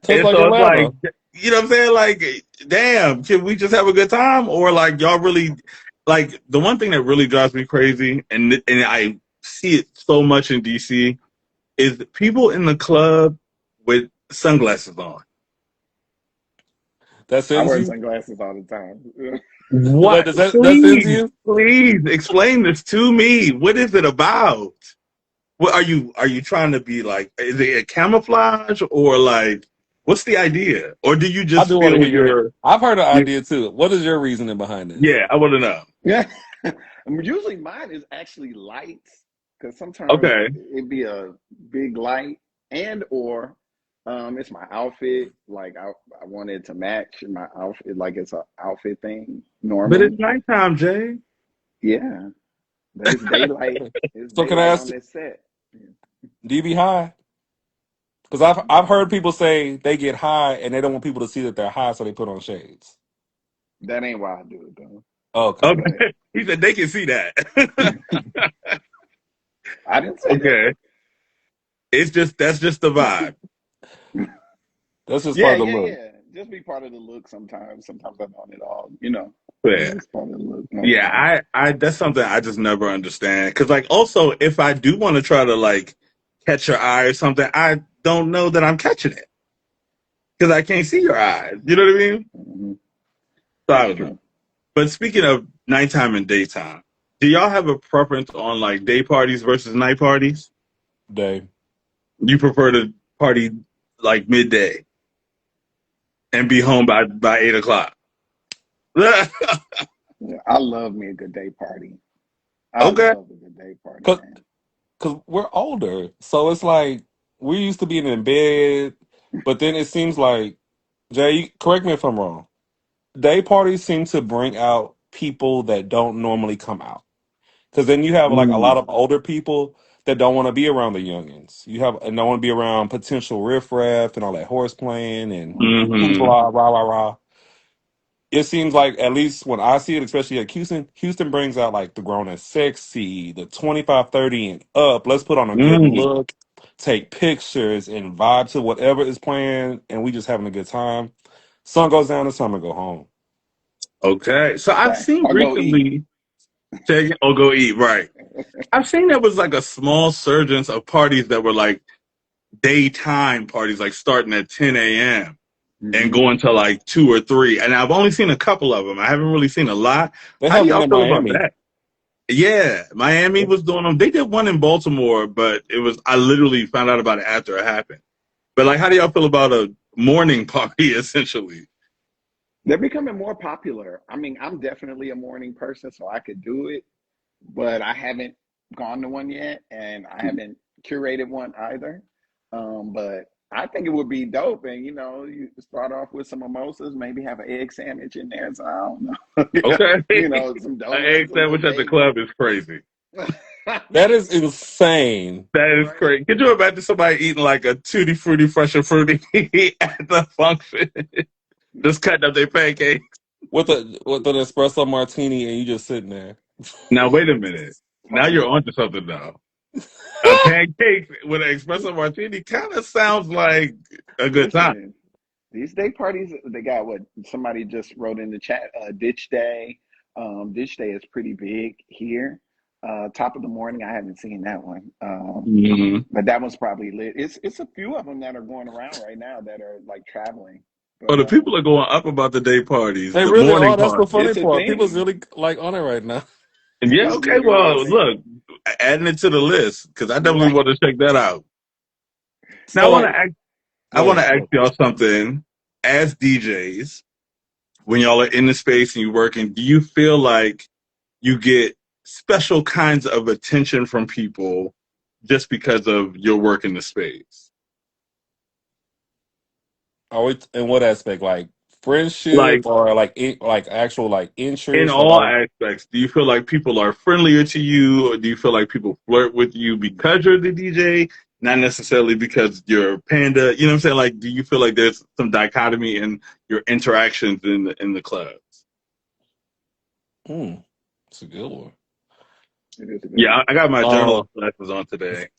Just And like so it's like, Atlanta. you know what I'm saying? Like, damn, can we just have a good time? Or like, y'all really, like, the one thing that really drives me crazy, and I see it so much in DC, is people in the club with sunglasses on. That I sends wear you? sunglasses all the time. Wait, What? that sends Please, you? please explain this to me. What is it about? What are you trying to be like? Is it a camouflage or like what's the idea? Or do you I just do want to feel hear your. your I've heard the you, idea too. What is your reasoning behind this? yeah, I want to know. Yeah. Usually mine is actually lights because sometimes Okay. it'd be a big light and or it's my outfit. Like I wanted to match my outfit like it's a outfit thing But it's normally. nighttime, Jay. Yeah. But it's daylight. It's So can I daylight ask, on this set. Yeah. do you be high? Because I've heard people say they get high and they don't want people to see that they're high, so they put on shades. That ain't why I do it though. Okay. But Okay. He said they can see that. I didn't say that. Okay. That's just the vibe. That's just Yeah, part of the yeah, look. yeah. Just be part of the look sometimes. Sometimes I don't at all. You know, Yeah. it's just part of the look most Yeah, times. I that's something I just never understand. Cause like also if I do want to try to like catch your eye or something, I don't know that I'm catching it. Cause I can't see your eyes. You know what I mean? Hmm. So I That's don't know. true. But speaking of nighttime and daytime, do y'all have a preference on like day parties versus night parties? Day. You prefer to party like midday and be home by 8 o'clock. Yeah, I love me a good day party. I Okay. love a good day party, Cause, man. 'cause we're older, so it's like we're used to being in bed, but then it seems like Jay, correct me if I'm wrong. Day parties seem to bring out people that don't normally come out. Because then you have like a lot Mm. of older people that don't want to be around the youngins. You have and don't want to be around potential riffraff and all that horse playing and Hmm. hoopla, rah rah rah. It seems like at least when I see it, especially at Houston, Houston brings out like the grown and sexy, the 25, 30 and up. Let's put on a good Mm. look, take pictures and vibe to whatever is playing, and we just having a good time. Sun goes down, the summer go home. Okay. So I've Fact. seen Or go eat. recently, say, oh, go eat, right. I've seen there was like a small surge of parties that were like daytime parties, like starting at 10 a.m. and Hmm. going to like 2 or 3. And I've only seen a couple of them. I haven't really seen a lot. They How do have one y'all in feel about Miami. that? Yeah, Miami was doing them. They did one in Baltimore, but I literally found out about it after it happened. But like, how do y'all feel about a morning party essentially? They're becoming more popular. I mean, I'm definitely a morning person, so I could do it, but I haven't gone to one yet, and I haven't curated one either. But I think it would be dope. And, you start off with some mimosas, maybe have an egg sandwich in there. So I don't know. Okay. Some An egg donuts, a little sandwich at the bagel. club is crazy. That is insane. That is Right? crazy. Could you imagine somebody eating like a tutti frutti fresh and fruity at the function? Just cutting up their pancakes. With an espresso martini and you just sitting there. Now wait a minute. Now Talking you're about, onto something now. A pancake with an espresso martini kind of sounds like a good time. listen, these day parties, they got what somebody just wrote in the chat, Ditch Day. Ditch Day is pretty big here. Top of the morning, I haven't seen that one. Mm-hmm. But that one's probably lit. It's a few of them that are going around right now that are like traveling. Oh, But the people are going up about the day parties, They the really morning are. That's the parties. funny it's a part. People's thing. really like on it right now. And yeah, It okay, literally well, is. look, adding it to the list because I definitely Right. want to check that out. Now So I go want to ahead. ask y'all something. As DJs, when y'all are in the space and you're working, do you feel like you get special kinds of attention from people just because of your work in the space? Are we in what aspect? Like Like friendship or like actual like in interest? Like all aspects, do you feel like people are friendlier to you, or do you feel like people flirt with you because you're the DJ, not necessarily because you're Panda? You know what I'm saying? Like, do you feel like there's some dichotomy in your interactions in the clubs? it's a good one. It is a good Yeah, one. I got my Uh, journalist glasses on today.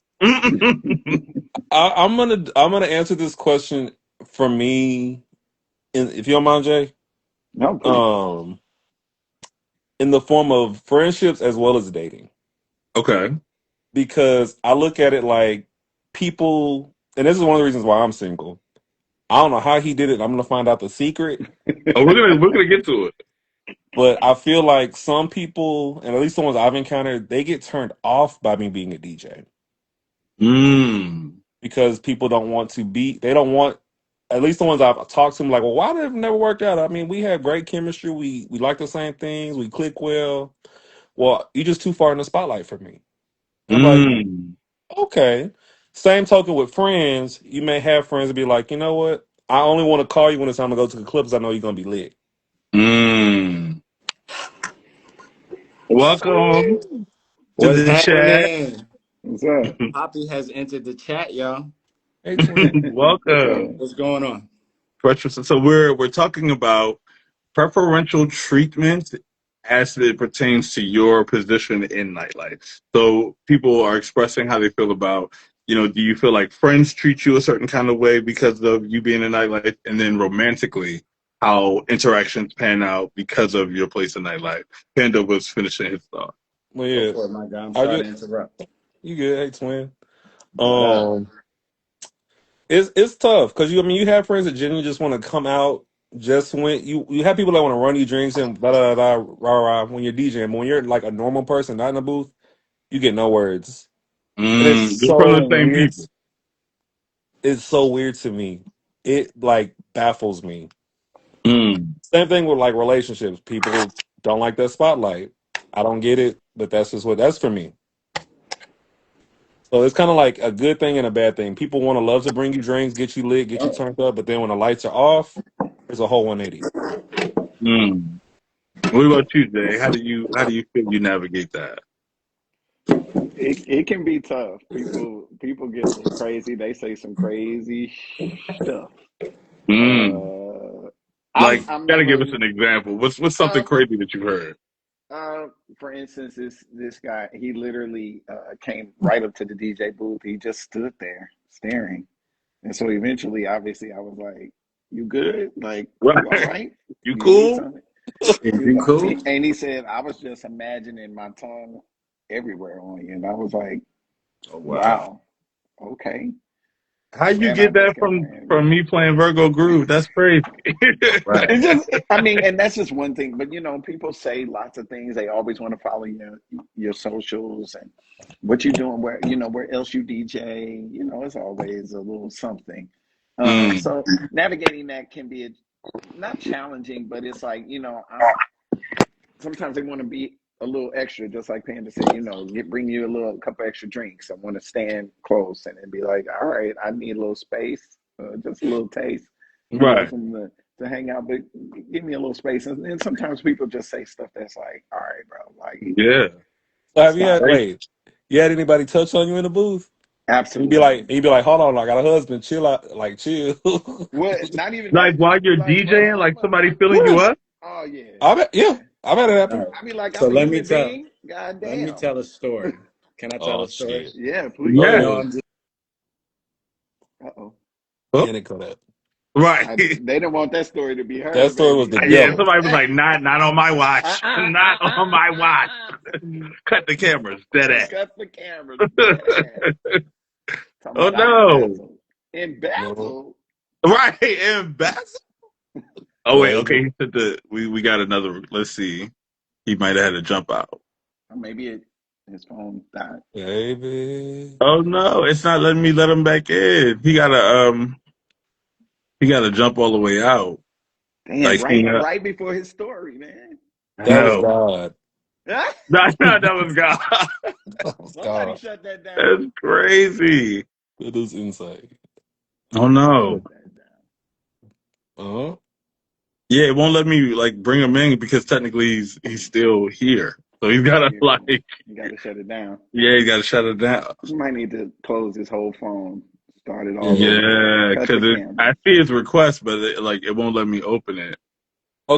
I'm gonna answer this question for me, if you don't mind, Jay. No, please. Um, in the form of friendships as well as dating, Okay. because I look at it like people, and this is one of the reasons why I'm single. I don't know how he did it. I'm gonna find out the secret, Oh, we're gonna get to it. but I feel like some people, and at least the ones I've encountered, they get turned off by me being a DJ Mm. because people don't want to be. They don't want. At least the ones I've talked to, them like, well, why did it never work out? I mean, we have great chemistry. We like the same things. We click well. Well, you're just too far in the spotlight for me. And I'm like, Mm. okay. Same token with friends, you may have friends that be like, you know what? I only want to call you when it's time to go to the club because I know you're gonna be lit. Mm. Welcome to What's the chat. happening? What's up? Poppy has entered the chat, y'all. Hey, twin. What's up? Welcome. What's going on? So we're talking about preferential treatment as it pertains to your position in nightlife. So people are expressing how they feel about, do you feel like friends treat you a certain kind of way because of you being in nightlife? And then romantically, how interactions pan out because of your place in nightlife. Panda was finishing his thought. Well, Go yeah. for it, my guy. I'm I sorry to just interrupt. you good, hey twin. What up? Um it's tough because you have friends that genuinely just want to come out just when you have people that want to run you drinks and da da da rah rah when you're DJing. But when you're like a normal person, not in a booth, you get no words. And You're from the same people. it's so weird to me. It like baffles me. Mm. Same thing with like relationships. People don't like that spotlight. I don't get it, but that's just what that's for me. So it's kind of like a good thing and a bad thing. People want to love to bring you drinks, get you lit, get you turned up, but then when the lights are off, there's a whole 180. Mm. What about you, Jay? How do you feel you navigate that? It can be tough. People get a little crazy. They say some crazy stuff. Mm. Uh, Like, I'm gotta give never. us an example. What's something Uh, crazy that you heard? for instance, this guy, he literally came right up to the DJ booth. He just stood there staring, and so eventually, obviously, I was like, "You good? Like, you all Right? right? You You need cool? something?" Is you cool? And he said, "I was just imagining my tongue everywhere on you," and I was like, Oh wow. "Wow, okay." How you And I get just that kept from playing. from me playing Virgo Groove? That's crazy. Right. It's just, I mean, and that's just one thing. But people say lots of things. They always want to follow your socials and what you're doing, where else you DJ. It's always a little something. Mm. So navigating that can be not challenging, but it's like sometimes they want to be a little extra, just like Panda said, bring you a couple extra drinks. I want to stand close and then be like, all right, I need a little space, just a little taste, Right. something to hang out, but give me a little space. And sometimes people just say stuff that's like, all right, bro, like, Yeah. So have you stop. had you had anybody touch on you in the booth? Absolutely. You'd be like, hold on, I got a husband, chill out, like chill. What? Not even Like that. while Just be you're like, bro, DJing, like somebody filling Yeah. you up. oh yeah, I've had yeah. it happen. All right. I be like, So I'm a let me human tell being. God let me damn. tell a story. Can I tell Oh a story? shit. Yeah, please. Go You Yeah. know, ahead. I'm just Uh-oh. Oh, And it cut out. right. They don't want that story to be That heard, story was baby. the Yeah. devil. Somebody was like, not on my watch. Not on my watch. Cut the cameras. Dead ass. Cut the cameras, dead ass. Talking Oh about I no. embezzled. No. Embezzled? Right. Embezzle. Oh wait. Baby. Okay. He said we got another. Let's see. He might have had to jump out. Or maybe his phone died. Baby. Oh no, it's not letting me let him back in. He gotta jump all the way out. Damn, Like he right before his story, man. That was no. God. No, that was God. That was Somebody God. shut that That's down. crazy. It is insane. Oh Shut no. that down. Uh-huh. Yeah, it won't let me like bring him in because technically he's still here. So he's gotta Yeah, like you got to shut it down. yeah, he gotta shut it down. You might need to close his whole phone, start it all Yeah. over. Yeah, Cut the because camera. I see his request, but it won't let me open it.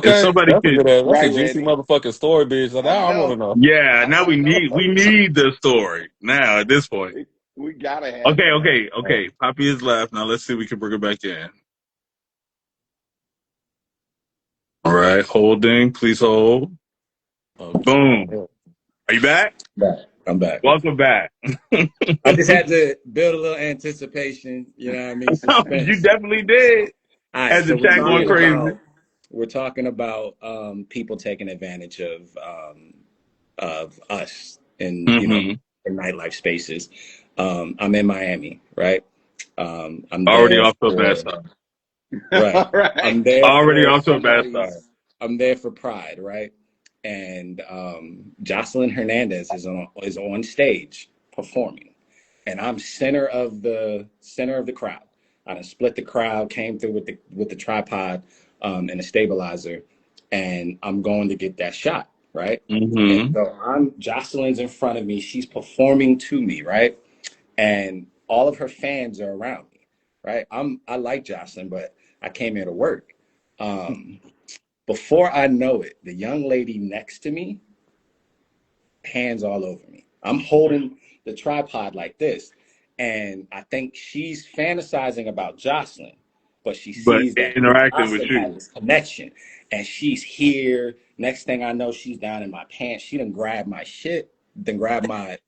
If Okay. somebody That's a could, good ass. That's a Right, juicy Reggie? motherfucking story, bitch. So I now I wanna know. know. yeah. I Now want to know. we need the story now at this point. We got to have Okay, it. okay. Papi is left. Now let's see if we can bring her back in. All right, holding. Please hold. Boom. Okay. Are you back? back. I'm back. Welcome back. I just had to build a little anticipation, you know what I mean? You Suspense. definitely did. All right, Had so the we're chat going talking Yeah. crazy. about we're talking about people taking advantage of us in Mm-hmm. in nightlife spaces. I'm in Miami, right? I'm Already there off to a bad for start. right. All right. I'm there Already for off to a bad start. somebody's. I'm there for Pride, right? And Jocelyn Hernandez is on stage performing, and I'm center of the crowd. I done split the crowd, came through with the tripod and a stabilizer, and I'm going to get that shot, right? And Mm-hmm. so Jocelyn's in front of me. She's performing to me, right? And all of her fans are around me, right? I like Jocelyn, but I came here to work. Um, Before I know it, the young lady next to me, hands all over me. I'm holding the tripod like this, and I think she's fantasizing about Jocelyn, but she But sees that me and interacting with Jocelyn have you. this connection, and she's here. Next thing I know, she's down in my pants. She done grabbed my shit, then grabbed my,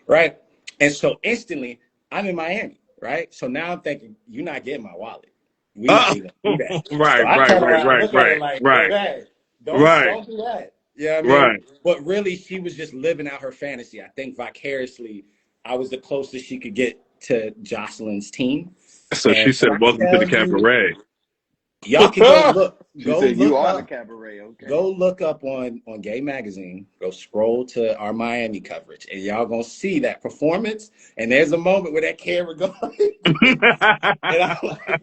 right? And so instantly, I'm in Miami, right? So now I'm thinking, you're not getting my wallet. We're not Oh, even gonna do that. So right, I right, turn right, around and right, look at her right, like, right, babe, right, don't do that. You know what I mean? right. But really, she was just living out her fantasy. I think vicariously, I was the closest she could get to Jocelyn's team. So she And when said, I "Welcome to the tell you, cabaret." y'all can She said, you are the up cabaret. Okay. go look up on Gay Magazine, go scroll to our Miami coverage, and y'all gonna see that performance. And there's a moment where that camera goes, and I'm like,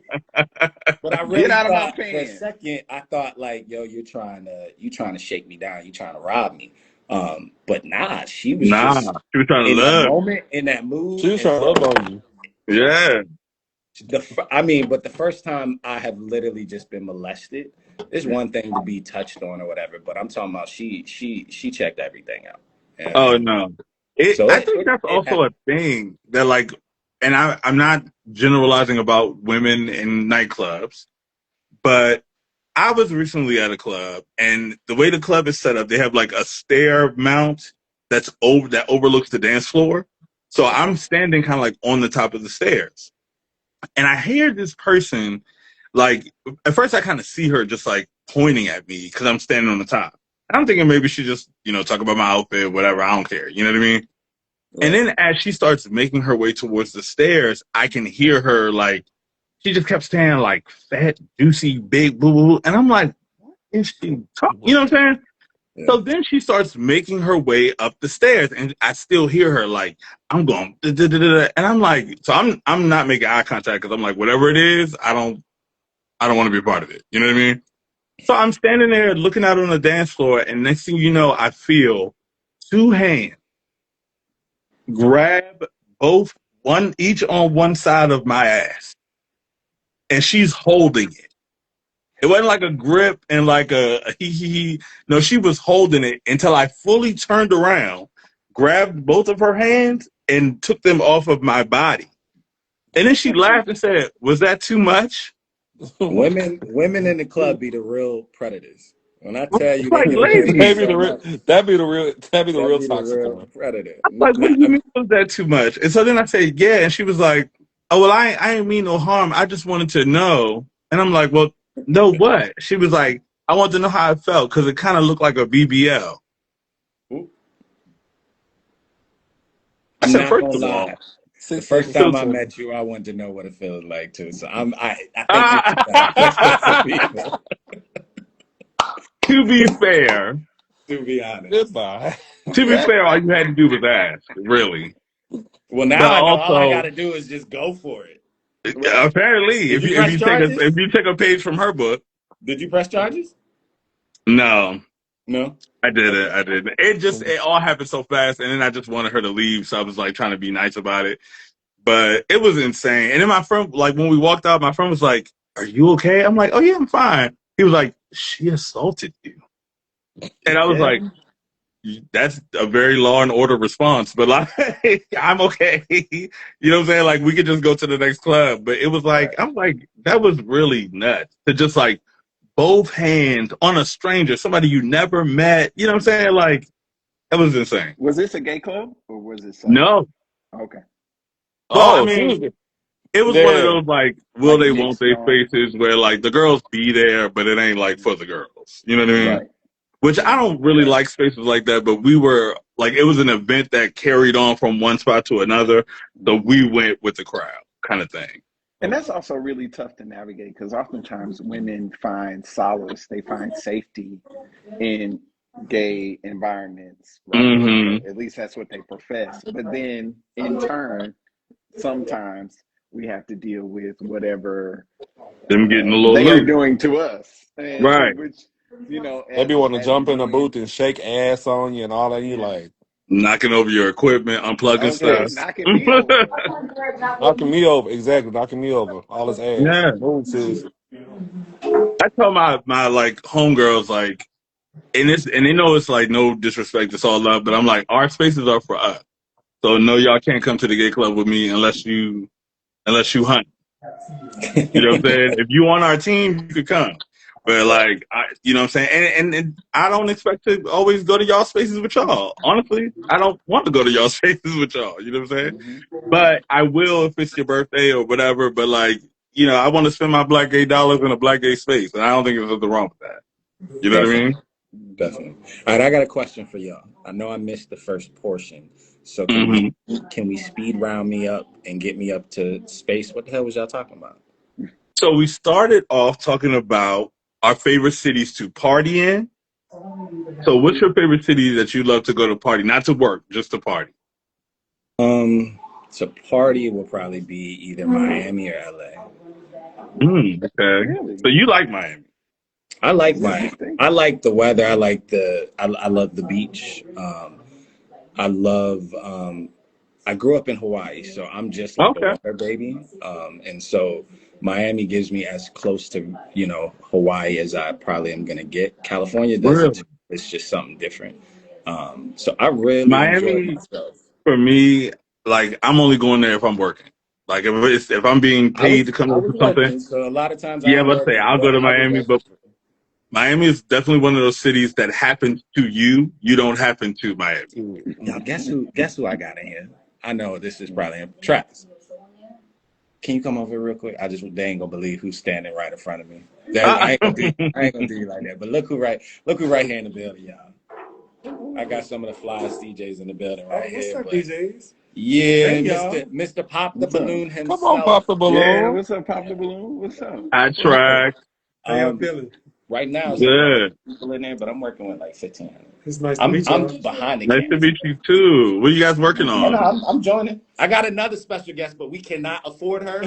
but I Get really out of my thought for a pants. second, I thought like, yo, you trying to shake me down, you trying to rob me. But nah, she was Nah, just she was trying to in that love. moment, in that mood, She was and trying to love so on you. Yeah. but the first time I have literally just been molested. It's one thing to be touched on or whatever, but I'm talking about she checked everything out. You know what I Oh mean? no. So I think that's it also a happened. thing that like, and I'm not generalizing about women in nightclubs, but I was recently at a club, and the way the club is set up, they have like a stair mount that overlooks the dance floor. So Okay. I'm standing kind of like on the top of the stairs, and I hear this person like at first I kind of see her just like pointing at me because I'm standing on the top. I'm thinking maybe she just talk about my outfit, whatever. I don't care. You know what I mean? And Right. then as she starts making her way towards the stairs, I can hear her like she just kept saying like fat, juicy, big, boo boo. And I'm like, what is she talking? You know what I'm saying? Yeah. So then she starts making her way up the stairs, and I still hear her like, "I'm going," and I'm like, so I'm not making eye contact because I'm like, whatever it is, I don't want to be a part of it. You know what I mean? So I'm standing there looking out on the dance floor, and next thing you know, I feel two hands grab both one each on one side of my ass, and she's holding it. It wasn't like a grip and like a hee hee hee. No, she was holding it until I fully turned around, grabbed both of her hands, and took them off of my body. And then she laughed and said, "Was that too much?" Women in the club be the real predators. When I tell It's you they like, give a nigga ladies, so much, That'd be the that real be the toxic real one. predator. like, what Nah, do you mean was that too much? And so then I said, yeah. And she was like, oh, well, I didn't mean no harm. I just wanted to know. And I'm like, well, know what? She was like, I wanted to know how it felt because it kind of looked like a BBL. I I'm said, not first gonna of all, lie. The 6 first seconds time till I 20. met you, I wanted to know what it feels like too. So I think this is beneficial for to people. be fair, To be honest. Goodbye. all you had to do was ask, really. Well, now But I know all I also, got to do is just go for it. Right? apparently, Did you if press you take charges? a page from her book, Did you press charges? no. No. I did it. Okay. I did it. It all happened so fast, and then I just wanted her to leave, so I was like trying to be nice about it. But it was insane. And then my friend, like when we walked out, my friend was like, "Are you okay?" I'm like, "Oh yeah, I'm fine." He was like, "She assaulted you," and I was Yeah. like, "That's a very Law and Order response." But like, I'm okay. You know what I'm saying? Like we could just go to the next club. But it was like, Right. I'm like, that was really nuts to just like both hands on a stranger, somebody you never met. You know what I'm saying? Like that was insane. Was this a gay club or was this like No. okay, Well, I Oh, she mean, was it was one of there. those like will like they won't mixed they on? spaces where like the girls be there, but it ain't like for the girls. You know what I mean? Right. Which I Yeah. don't really like spaces like that, but we were like it was an event that carried on from one spot to another, so Mhm. we went with the crowd, kind of thing. And that's also really tough to navigate because oftentimes women find solace, they find safety in gay environments, right? Mm-hmm. At least that's what they profess. But then in turn, sometimes we have to deal with whatever Them getting a little they are loose, doing to us, right? and which They be wanting to as jump in the men, booth and shake ass on you and all that. You yeah, like Knocking over your equipment, unplugging okay, stuff. yes, knocking me over. knocking me over. Exactly, knocking me over. All his ass. Yeah, Move, sis. I tell my like homegirls like, and they know it's like no disrespect, it's all love, but I'm like our spaces are for us. So no, y'all can't come to the gay club with me unless you hunt. You know what I'm saying? If you on our team, you could come. But like, you know what I'm saying? And I don't expect to always go to y'all spaces with y'all. Honestly, I don't want to go to y'all spaces with y'all. You know what I'm saying? Hmm. But I will if it's your birthday or whatever. But like, I want to spend my black gay dollars in a black gay space, and I don't think there's nothing wrong with that. You know what I Definitely. mean? Definitely. All right, I got a question for y'all. I know I missed the first portion, so Hmm. can we speed round me up and get me up to space? What the hell was y'all talking about? So we started off talking about our favorite cities to party in. So what's your favorite city that you love to go to party? Not to work, just to party. So party will probably be either Miami or LA. Okay. So Really you like Miami? I like Miami. interesting. I like the weather. I like I love the beach. I love I grew up in Hawaii, so I'm just like a Okay. water baby. And so Miami gives me as close to, Hawaii as I probably am gonna get. California does it too. Really? It's just something different. So I really enjoy Miami myself. for me, like I'm only going there if I'm working. Like if I'm being paid to come I over was for something, working, so a lot of times I yeah, ain't let's say working, I'll go but to I was Miami. working. But Miami is definitely one of those cities that happens to you. You don't happen to Miami. Y'all guess who I got in here? I know this is probably Travis. Can you come over here real quick? They ain't gonna believe who's standing right in front of me. I ain't gonna do you like that. But look who right here in the building, y'all. I got some of the flyest DJs in the building right here. What's up, DJs? Yeah, Hey y'all, Mr. Pop the what's up? Balloon Come on, pop himself. the Yeah, balloon. what's up, Pop the Balloon? What's up? I What's up? track. Um, Right now it's like Good. people in there, but I'm working with like 1,500. It's nice to I'm meet I'm y'all. behind the Nice to camera. meet you too. What are you guys working Oh no, on? I'm joining. I got another special guest, but we cannot afford her.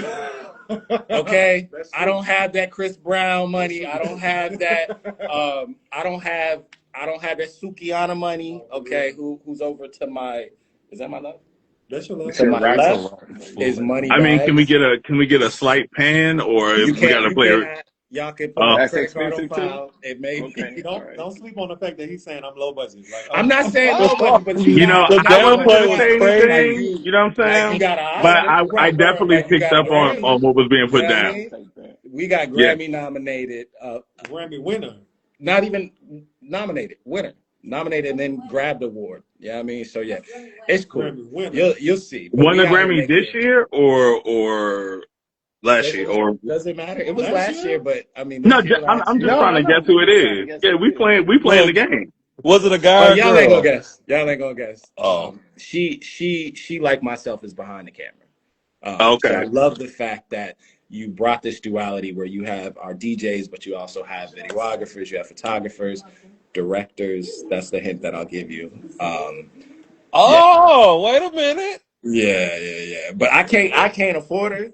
Okay, I don't have that Chris Brown money. I don't have that. I don't have that Sukiana money. Okay, who's over to my? Is that my left? That's your love. To my right. left is Money I mean, can we Bags. get a slight pan, or You we got can't. to You play? cannot. Y'all can put Uh, my That's credit card on expensive too. file. It may Okay, be. all right. Don't sleep on the fact that he's saying I'm low budget. Like, I'm not saying low budget, but you you know, got. The I No, wasn't but you downplay gonna was got. say Like crazy. anything. you. You know what I'm Like you saying? got an But Oscar. I Right, right. definitely Like you picked got a up Grammy. on what was being You put know what I down. I'll mean? take that. We got Yeah. Grammy nominated. Grammy winner. Not even nominated. Winner. Nominated and then grabbed award. Yeah, I mean, so yeah, it's cool. Grammy winner. You'll see. But Won we the got to Grammy make this it. year or last year or Does it matter? It was Last last year? year, but I mean, no? this year, last I'm just year. No, trying no, to guess no. who We're it just trying to is. guess Yeah, who it is. we playing the Was game. was it a Oh, guy or y'all ain't gonna girl? guess. Y'all ain't gonna guess. Oh, She like myself is behind the camera. So I Okay. love the fact that you brought this duality where you have our DJs, but you also have videographers, you have photographers, directors. That's the hint that I'll give you. Yeah, wait a minute. yeah. But I can't afford her.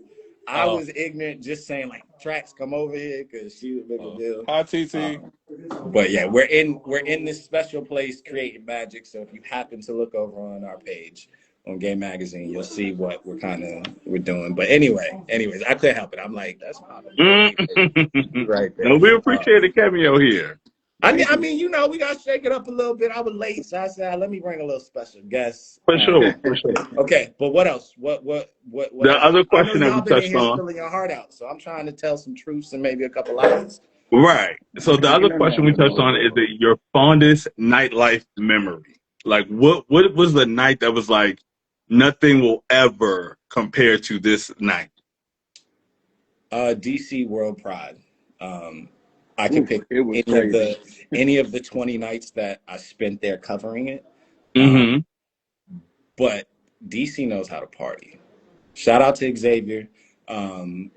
I Oh, was ignorant, just saying like tracks come over here because she would make a deal. hi TT. Um, but yeah, we're in this special place creating magic. So if you happen to look over on our page on Game Magazine, you'll see what we're doing. But anyways, I couldn't help it. I'm like, that's Papa Mm. Baby right there. No, we appreciate the cameo here. Thank I you. mean, we gotta shake it up a little bit. I was late, so I said, let me bring a little special guest. For sure, for sure. Okay, but what else? What The else? other I know question that y'all we been in touched here on, spilling your heart out, so I'm trying to tell some truths and maybe a couple lies. right? So the other Ain't nothing question wrong we with touched on is that your fondest nightlife memory. Like, what was the night that was like nothing will ever compare to this night? DC World Pride. I that. could Oof, pick it was any of crazy. the 20 nights that I spent there covering it. Um, Mm-hmm. but DC knows how to party. Shout out to Xavier.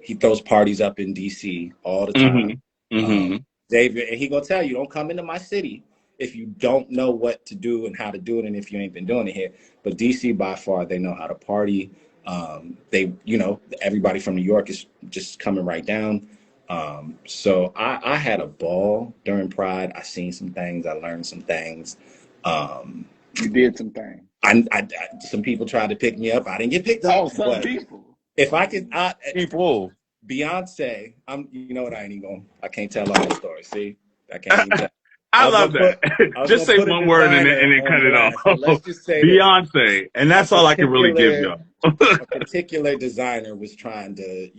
He throws parties up in DC all the time. Mm-hmm. Mm-hmm. Xavier, and he gonna tell you, don't come into my city if you don't know what to do and how to do it, and if you ain't been doing it here. But DC by far, they know how to party. Everybody from New York is just coming right down. So I had a ball during Pride. I seen some things. I learned some things. Um, You did some things. some people tried to pick me up. I didn't get picked Oh, up, some but people. if I could, People. Beyonce, you know what? I ain't even going. I can't tell all the stories. See, I can't even tell. I I was love gonna that. put, I was Just gonna say put a one word and designer then cut on it blast, but off. let's just say this: Beyonce, and a that's all I can really give particular, y'all. a particular designer was trying to,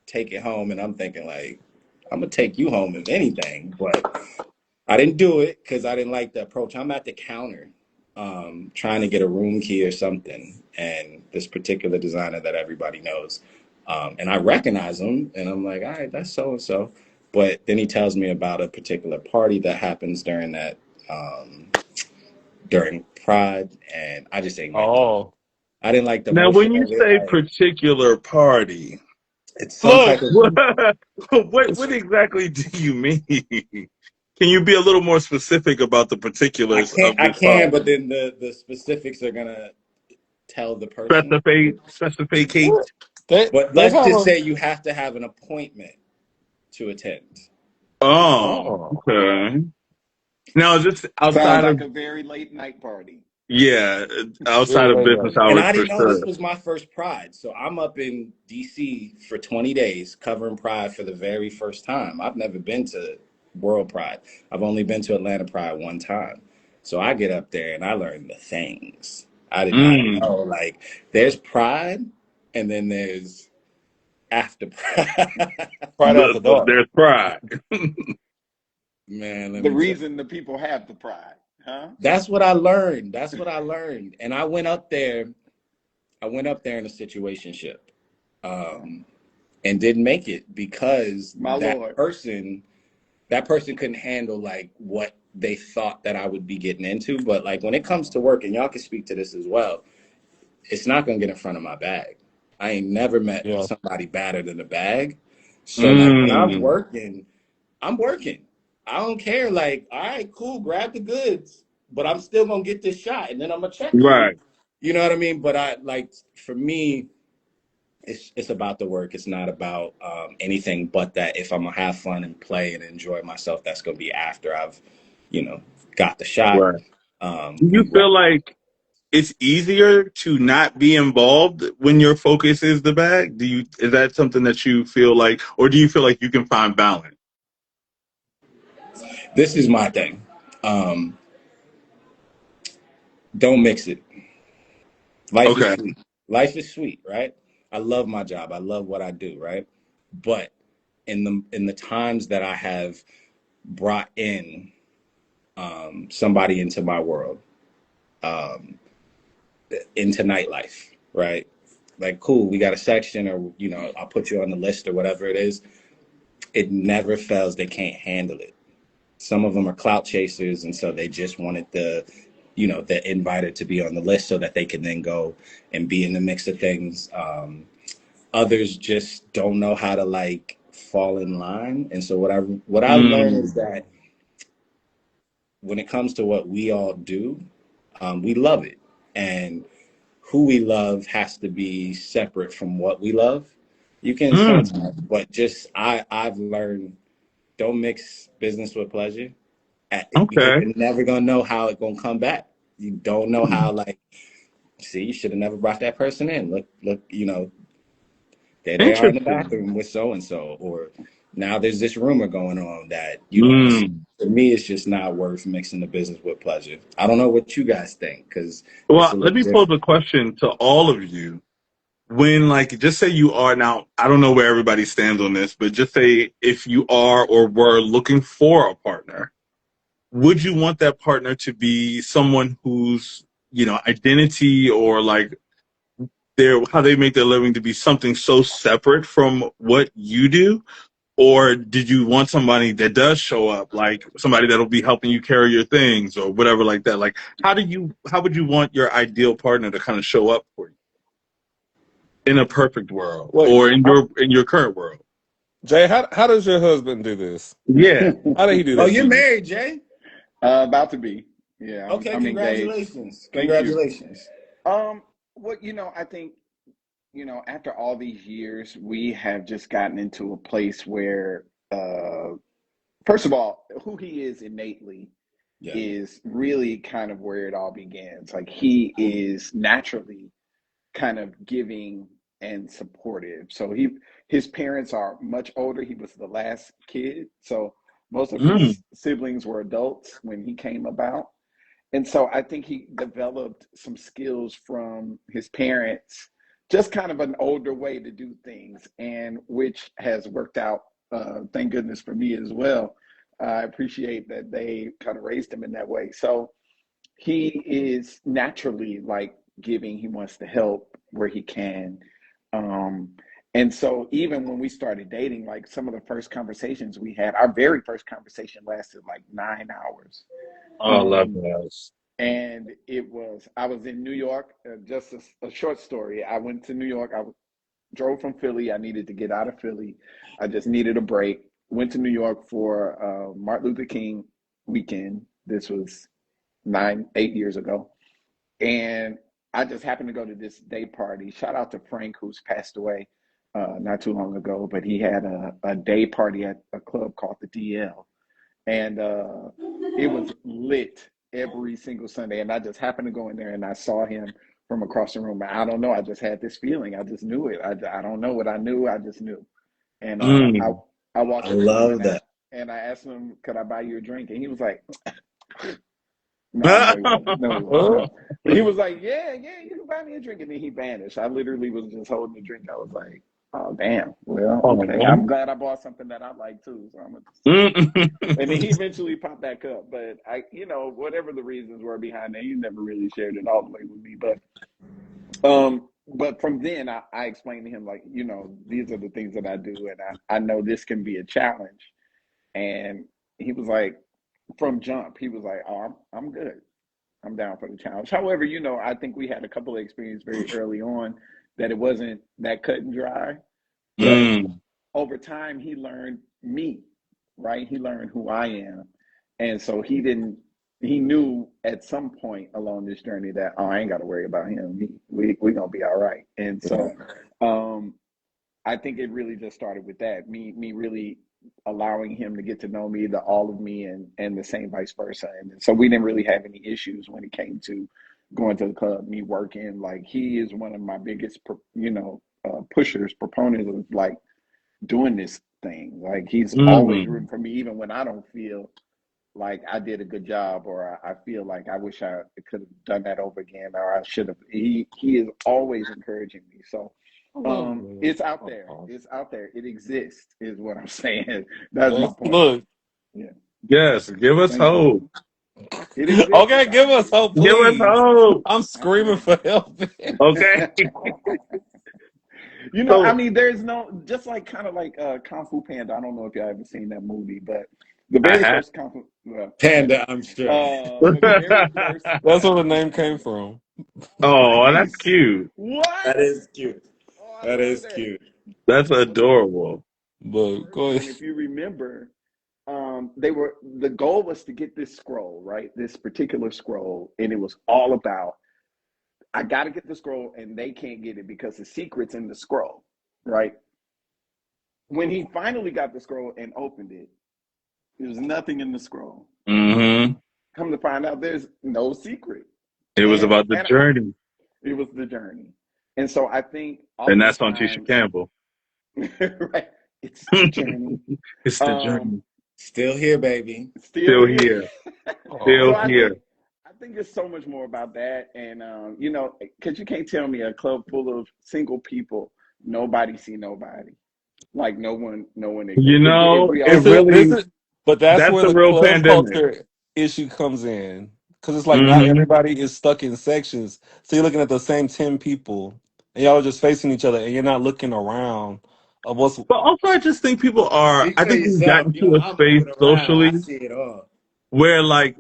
take it home, and I'm thinking like, I'm gonna take you home if anything, but I didn't do it because I didn't like the approach. I'm at the counter, trying to get a room key or something, and this particular designer that everybody knows, and I recognize him, and I'm like, all right, that's so and so. But then he tells me about a particular party that happens um, during Pride, and I just ain't like it. Oh, I didn't like the Now, motion when you of it. say Like particular party, it's some look. type of. what exactly do you mean? Can you be a little more specific about the particulars of I this can, party? but then the specifics are gonna tell the person. Specificate. But They let's have just a. say you have to have an appointment to attend. Oh, Oh, okay. Now, is this Sounds outside like of, a very late night party. yeah, outside very of late business night. And hours I for didn't know this sure. was my first Pride. So I'm up in DC for 20 days covering Pride for the very first time. I've never been to World Pride. I've only been to Atlanta Pride one time. So I get up there and I learn the things. I did not Mm. know. Like, there's Pride and then there's after Pride. Right after dark. There's pride. Man, let The me tell you. reason the people have the pride, huh? That's what I learned. That's what I learned. And I went up there. I went up there in a situationship, um, and didn't make it because My Lord. that person couldn't handle like what they thought that I would be getting into. But like when it comes to work, and y'all can speak to this as well, it's not gonna get in front of my bag. I ain't never met Yeah. somebody badder than the bag. So like when I'm Mm. working, I'm working. I don't care. Like, all right, cool, grab the goods, but I'm still gonna get this shot, and then I'm gonna check you. Right. You know what I mean? But I like for me, it's about the work. It's not about anything but that. If I'm gonna have fun and play and enjoy myself, that's gonna be after I've, you know, got the shot. Right. Do you And feel like it's easier to not be involved when your focus is the bag? Is that something that you feel like, or do you feel like you can find balance? this is my thing. Um, don't mix it. Life is Okay. sweet. Life is sweet, right? I love my job. I love what I do, right? But in the times that I have brought in somebody into my world, um, into nightlife, right? Like, cool, we got a section, or I'll put you on the list or whatever it is. It never fails. They can't handle it. Some of them are clout chasers, and so they just wanted the invited to be on the list so that they can then go and be in the mix of things. Others just don't know how to like fall in line, and so what I learned is Mm. that when it comes to what we all do, we love it, and who we love has to be separate from what we love. You can Mm. sometimes, but just I've learned, don't mix business with pleasure, because Okay. you're never gonna know how it's gonna come back. You don't know how, like, see, you should have never brought that person in. Look, there they are in the Interesting. bathroom with so and so, or now there's this rumor going on that Mm. for me, it's just not worth mixing the business with pleasure. I don't know what you guys think, because it's Well, a let little me pose different. a question to all of you. When, like, just say you are now, I don't know where everybody stands on this, but just say if you are or were looking for a partner, would you want that partner to be someone whose, identity or like how they make their living to be something so separate from what you do? Or did you want somebody that does show up, like somebody that'll be helping you carry your things or whatever like that? Like, how would you want your ideal partner to kind of show up for you in a perfect world Wait, or in your current world? Jay, how does your husband do this? Yeah. How did he do Oh, that you're for you? married, Jay? About to be. Yeah, Okay, I'm engaged. congratulations. Thank you. Congratulations. What I think, after all these years, we have just gotten into a place where, first of all, who he is innately Yeah. is really kind of where it all begins. Like he is naturally kind of giving and supportive. So his parents are much older. He was the last kid, so most of Mm. his siblings were adults when he came about. And so I think he developed some skills from his parents, just kind of an older way to do things, and which has worked out, thank goodness for me as well. I appreciate that they kind of raised him in that way. So he is naturally like giving. He wants to help where he can. Um, and so even when we started dating, like some of the first conversations we had, our very first conversation lasted like 9 hours. Oh, I love Um, that. and I was in New York, just a short story. I went to New York. I drove from Philly. I needed to get out of Philly. I just needed a break. Went to New York for Martin Luther King weekend. This was 8 years ago. And I just happened to go to this day party. Shout out to Frank, who's passed away not too long ago, but he had a day party at a club called the DL. And it was lit every single Sunday. And I just happened to go in there and I saw him from across the room. I don't know. I just had this feeling. I just knew it. I don't know what I knew. I just knew. And Mm. I walked I up to him love that. and I asked him, could I buy you a drink? And he was like, no, I know he wasn't. No, he wasn't. Oh, No. But he was like, yeah, yeah, you can buy me a drink. And then he vanished. I literally was just holding the drink. I was like, oh, damn. Well, okay. Oh. I'm glad I bought something that I like too. So I'm going to say that. Mm. And then he eventually popped back up. But whatever the reasons were behind that, he never really shared it all the way with me. But from then I explained to him, like, these are the things that I do. And I know this can be a challenge. And he was like, from jump, he was like, oh, I'm good. I'm down for the challenge. However, I think we had a couple of experiences very early on that it wasn't that cut and dry. But Mm. over time, he learned me. right? He learned who I am. And so he knew at some point along this journey that, oh, I ain't got to worry about him. We going to be all right. And so, Right. um, I think it really just started with that. Me really allowing him to get to know me, the all of me, and the same vice versa. And so we didn't really have any issues when it came to going to the club, me working. Like he is one of my biggest, pushers, proponents of like doing this thing. Like he's always Mm. rooting for me, even when I don't feel like I did a good job, or I feel like I wish I could have done that over again, or I should have. He is always encouraging me. So I love that. it's out there. Oh, It's out there. It exists, is what I'm saying. That's my that's point. look. Yeah. Yes, give us Thank you. hope. It exists. Okay, It's give out us hope, Give us please. hope. I'm screaming absolutely. for help. Okay. I So mean, there's no, just like kind of like Kung Fu Panda. I don't know if y'all ever seen that movie, but the I very have. first Kung Fu, well, yeah. Panda, I'm sure. But the very first That's where Kung the Fu name came Panda. from. Oh, that's Nice. cute. What? That is cute. Oh, I That love is that. cute. That's Well, the adorable. But first go one, ahead. if you remember, the goal was to get this scroll, right? This particular scroll, and it was all about I got to get the scroll, and they can't get it because the secret's in the scroll, right? When he finally got the scroll and opened it, there was nothing in the scroll. Hmm. Come to find out, there's no secret, It was and about the journey, it was the journey. And so I think and that's on Tisha oftentimes, Campbell. right? It's the journey. It's the Um, journey. Still here, baby. Still Still here. here. So Still Oh, here. I think it's so much more about that, and because you can't tell me a club full of single people, nobody see nobody, like no one You if know, we it all this see is each this really, other. is, but that's that's where the the real club pandemic. culture issue comes in, because it's like not Hmm. everybody is stuck in sections. So you're looking at the same 10 people, and y'all are just facing each other, and you're not looking around of what's. But also, I just think Speak I for think we've yourself. gotten You know, to a I'm space moving around. I socially see it all. where like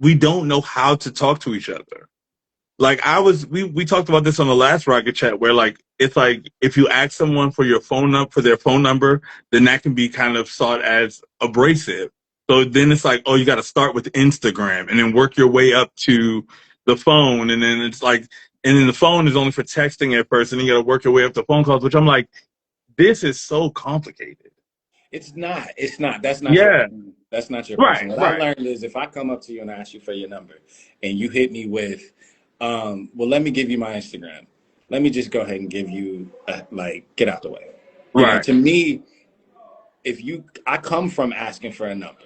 we don't know how to talk to each other. Like we talked about this on the last Rocket Chat where like it's like if you ask someone for their phone number, then that can be kind of sought as abrasive. So then it's like, oh, you got to start with Instagram and then work your way up to the phone, and then it's like, and then the phone is only for texting at first, and then you got to work your way up to phone calls, which I'm like, this is so complicated. It's not. It's not. That's not your Yeah, person. That's not your right, person. What I right. learned is if I come up to you and I ask you for your number and you hit me with, well, let me give you my Instagram. Let me just go ahead and give you, get out the way. You know, Right, to me, I come from asking for a number.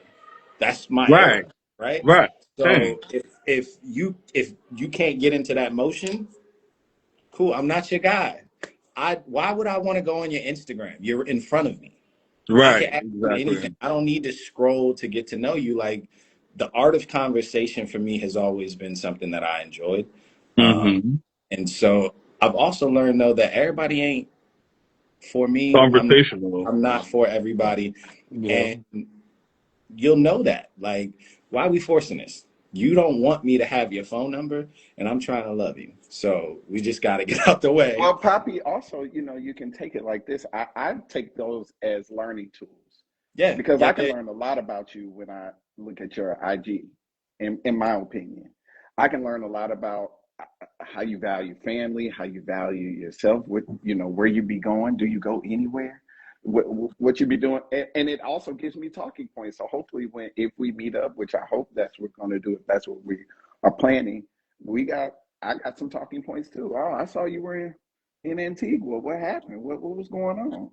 That's my right, era, right? right. Same. So if you can't get into that motion, cool. I'm not your guy. Why would I want to go on your Instagram? You're in front of me. I can Right, ask you exactly. anything. I don't need to scroll to get to know you. Like the art of conversation for me has always been something that I enjoyed. Um, Hmm. and so I've also learned though that everybody ain't for me. Conversational. I'm not for everybody. Yeah, And you'll know that. Like, why are we forcing this? You don't want me to have your phone number, and I'm trying to love you. So we just got to get out the way. Well, Poppy, also, you can take it like this. I take those as learning tools Yeah, because yeah, I can yeah. learn a lot about you when I look at your IG, in my opinion. I can learn a lot about how you value family, how you value yourself, where you be going. Do you go anywhere? What you be doing? And it also gives me talking points. So hopefully if we meet up, which I hope that's what we're going to do, if that's what we are planning, I got some talking points too. Oh, I saw you were in Antigua. What happened? What was going on?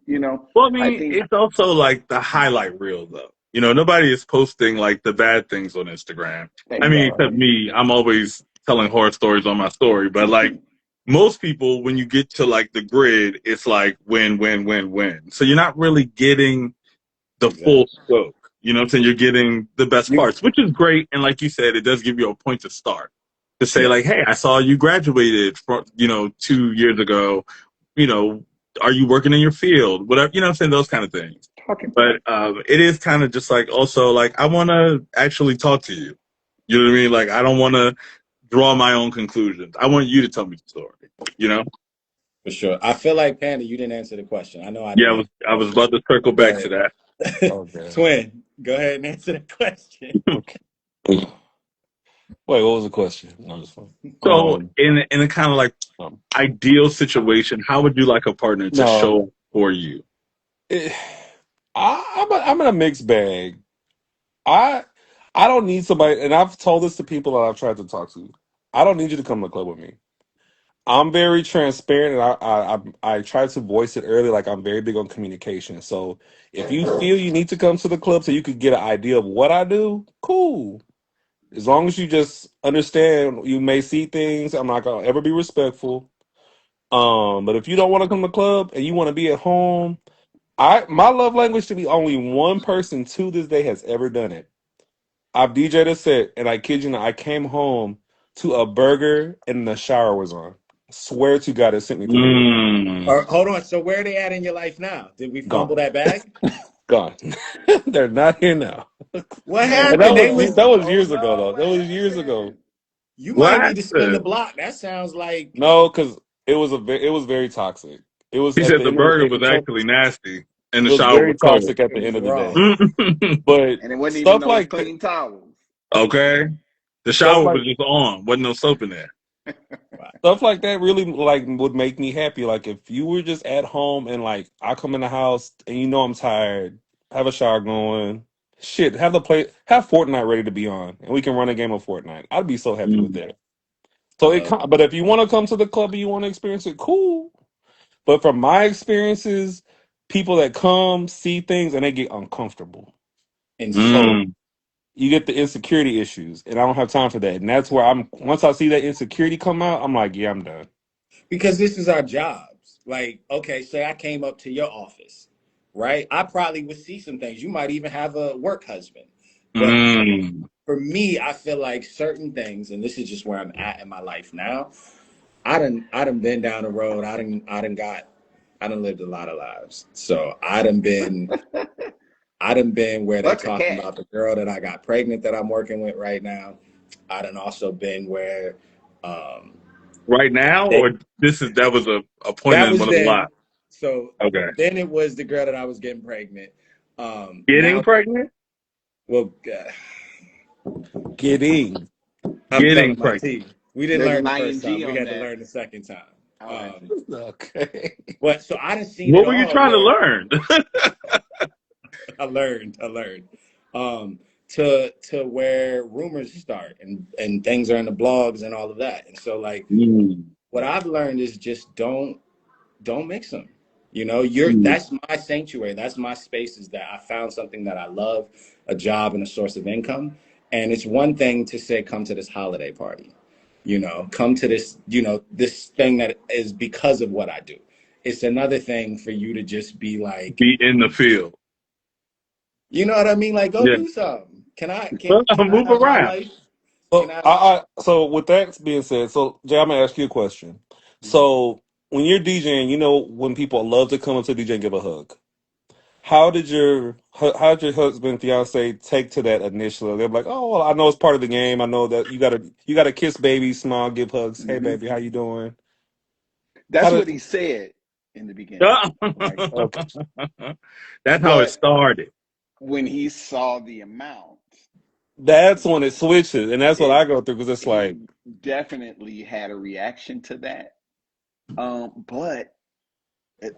Well, I I mean, think it's also like the highlight reel, though. Nobody is posting like the bad things on Instagram. I mean, except exactly. me. I'm always telling horror stories on my story. But like most people, when you get to like the grid, it's like win, win, win, win. So you're not really getting the full Exactly. scope. You know what I'm saying? You're getting the best You, parts, which is great. And like you said, it does give you a point to start to say yeah, like, hey, I saw you graduated from, 2 years ago. You know, are you working in your field? Whatever, you know what I'm saying? Those kind of things. talking But points. it is kind of just like also like I want to actually talk to you. You know what I mean? Like I don't want to draw my own conclusions. I want you to tell me the story. You know? for sure. I feel like Panda, you didn't answer the question. I know I Yeah, didn't answer I the was question, about to circle back to but that. Okay. Twin, go ahead and answer the question. Okay. Wait, what was the question? No, it's fine. So in a kind of like Um, ideal situation, how would you like a partner to no, show up for you? it, I'm in a mixed bag. I I don't need somebody, and I've told this to people that I've tried to talk to. I don't need you to come to the club with me. I'm very transparent, and I try to voice it early. Like I'm very big on communication. So if you feel you need to come to the club so you could get an idea of what I do, cool. As long as you just understand, you may see things. I'm not gonna ever be respectful. But if you don't want to come to the club and you want to be at home, my love language to be only one person to this day has ever done it. I've DJ'd a set, and I kid you not, I came home to a burger and the shower was on. Swear to God, it sent me through the roof. Mm. Or, hold on. So where are they at in your life now? Did we fumble Gone, that bag? gone. They're not here now. What And that happened? They was was. that No, was oh years ago, no, though. That what was years ago. happened? You might What? need to spin the block. That sounds like No, because it was very toxic. It was He at said the the end of the burger day. was actually nasty and It the was shower very was cold. toxic at it the was end of the day. raw. But And it wasn't even stuff those like that, clean towels. Okay. The stuff shower was like just on. Wasn't no soap in there. Wow. stuff like that really like would make me happy. Like if you were just at home and like I come in the house and you know I'm tired, have a shower going, shit, have Fortnite ready to be on, and we can run a game of Fortnite. I'd be so happy with Mm. that. I So love but if you want to come to the club and you want to experience it, cool. But from my experiences, people that come see things and they get uncomfortable. insecure. So Mm. you get the insecurity issues, and I don't have time for that. And that's where once I see that insecurity come out, I'm like, yeah, I'm done. Because this is our jobs. Like, okay, say I came up to your office, right? I probably would see some things. You might even have a work husband. But Mm. for me, I feel like certain things, and this is just where I'm at in my life now. I done been down the road. I done lived a lot of lives. So I done been where they Fuck a talking cat. about the girl that I got pregnant that I'm working with right now. I done also been where um, Right now, they, or that was a point that in was one of the then. lives. So Okay. then it was the girl that I was getting pregnant. Getting Now, pregnant? well, Getting. I'm Getting telling my pregnant. teeth. We didn't There's learn an the first time. ing We on had to that. learn the second time. Oh, I Um, see. Okay. but so I done seen it What were you all. trying to Where learn? I learned. Um, to where rumors start and things are in the blogs and all of that. And so like Mm. what I've learned is just don't mix them. You know, Mm. that's my sanctuary. That's my space is that I found something that I love, a job and a source of income. And it's one thing to say, come to this holiday party, you know, come to this, you know, this thing that is because of what I do. It's another thing for you to just be like, Be in the field. you know what I mean? Like, go Yeah. do something. Can I Move have my around. life? Can So I? so with that being said, so Jay, I'm gonna ask you a question. Mhm. So when you're DJing, you know when people love to come up to DJ and give a hug. How did your husband, fiance take to that initially? They're like, oh, well, I know it's part of the game. I know that you gotta kiss baby, smile, give hugs. Hey Hmm. baby, how you doing? How That's what did he said in the beginning. That's Like, okay? how it but started. when he saw the amount, That's when it switches, and that's what it I go through because it's like, he definitely had a reaction to that. But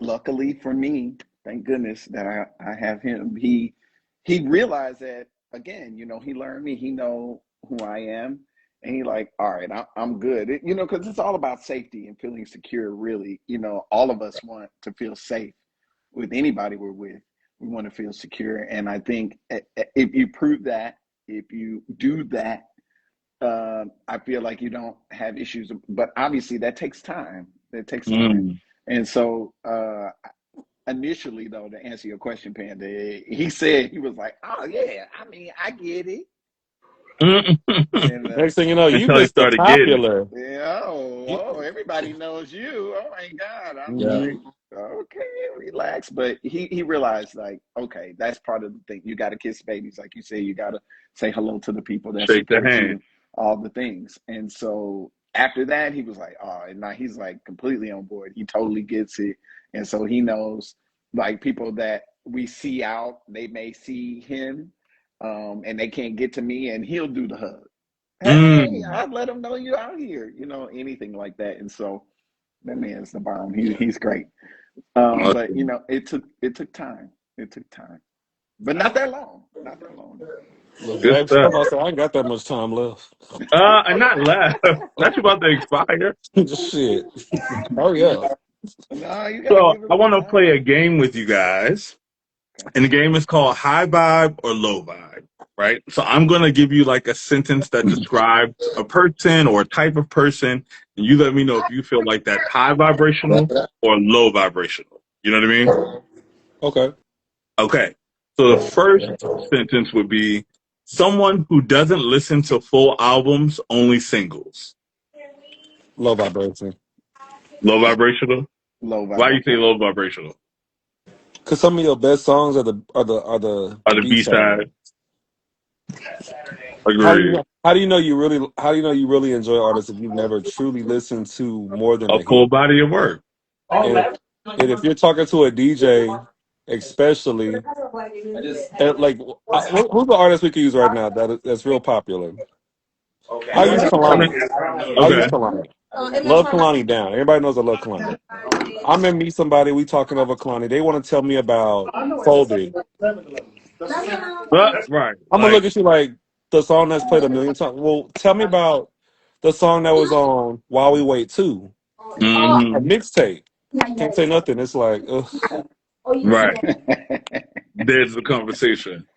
luckily for me, thank goodness that I have him. He realized that again. You know, he learned me. He know who I am, and he like, all right, I'm good. You know, because it's all about safety and feeling secure. Really, you know, all of us want to feel safe with anybody we're with. We want to feel secure, and I think if you prove that, if you do that, I feel like you don't have issues. But obviously, that takes time. That takes time, Mm. and so initially, though, to answer your question, Panda, he said he was like, "Oh yeah, I mean, I get it," and next thing you know, you Until he Mr. started getting it. Popular. yeah, You, everybody knows you. Oh my God, I'm Yeah. like, okay, relax. But he realized like, okay, that's part of the thing. You got to kiss babies, like you say. You got to say hello to the people that Shake the support hand. you, all the things. And so after that, he was like, oh, and now he's like completely on board. He totally gets it, and so he knows like people that we see out, they may see him, and they can't get to me, and he'll do the hug. Hey, Mm. I'd let him know you're out here, anything like that. And so that man's the bomb. He's great. But Awesome. it took time. It took time, but not that long. Not that long. Look, Good James, stuff. I said I ain't got that much time left. And not left. That's about to expire. Just shit. Hurry up. No, you got to So give it I a little want to play a time. game with you guys. Okay. And the game is called High Vibe or Low Vibe, right? So I'm going to give you like a sentence that describes a person or a type of person. And you let me know if you feel like that's high vibrational or low vibrational. You know what I mean? Okay. Okay. So the first sentence would be someone who doesn't listen to full albums, only singles. Low vibration. Low vibrational? Low Why do you say vibration. low vibrational? Cause some of your best songs are the Are the B B side. side? Agreed. How do you know you really enjoy artists if you've never truly listened to more than A a full hit? body of work. And if you're talking to a DJ, especially like who's the artist we can use right now that's real popular? I use I mean, Kalani. I use okay. Kalani. Love Kalani down. Everybody knows I love Kalani. I'm gonna meet somebody. We talking over Kalani. They want to tell me about Folded. But, right. I'm gonna Like, look at you like the song that's played a million times. Well, tell me about the song that was on While We Wait Too, a hmm mixtape. Can't say nothing. It's like, ugh. right. There's the conversation.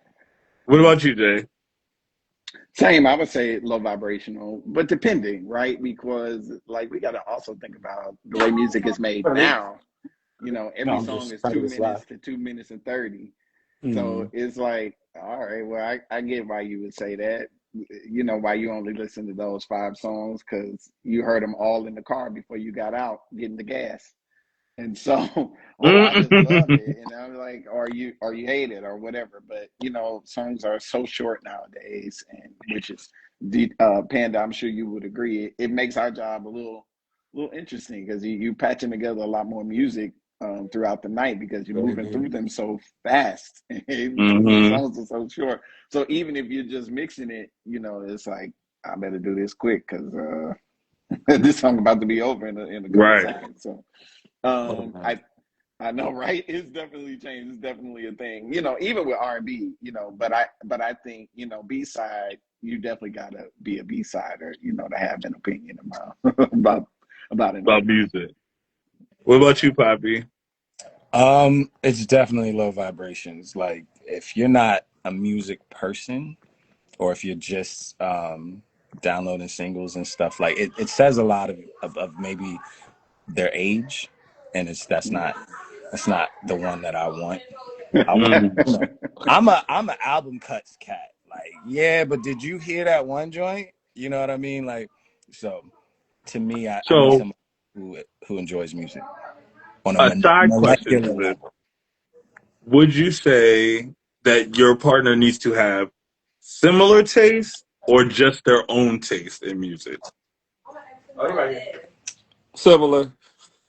What about you, Jay? Same, I would say low vibrational, but depending, right? Because like we got to also think about the way music is made now. No, Every I'm song just is trying to two get this live. minutes to 2 minutes and 30. So Mm. it's like, all right, well, I get why you would say that. Why you only listen to those 5 songs because you heard them all in the car before you got out getting the gas. And so, oh, I just love Mhm. it, and I'm like, or you hate it or whatever. But songs are so short nowadays, and which is Panda. I'm sure you would agree. It makes our job a little interesting because you patching together a lot more music throughout the night because you're moving through them so fast because the songs are so short. So even if you're just mixing it, it's like I better do this quick because this song about to be over in a couple Right. seconds. So. Oh, I know, right? It's definitely changed. It's definitely a thing. Even with R&B, but I think, B side, you definitely gotta be a B sider, to have an opinion about about an About artist. music. What about you, Papi? It's definitely low vibrations. Like if you're not a music person, or if you're just downloading singles and stuff, like it says a lot of maybe their age, and that's not the one that I want. I want, Mm. I'm an album cuts cat. Like, yeah, but did you hear that one joint? You know what I mean? Like, so to me, I need So, someone who enjoys music on a a side question to molecular this. level. Would you say that your partner needs to have similar taste or just their own taste in music? similar.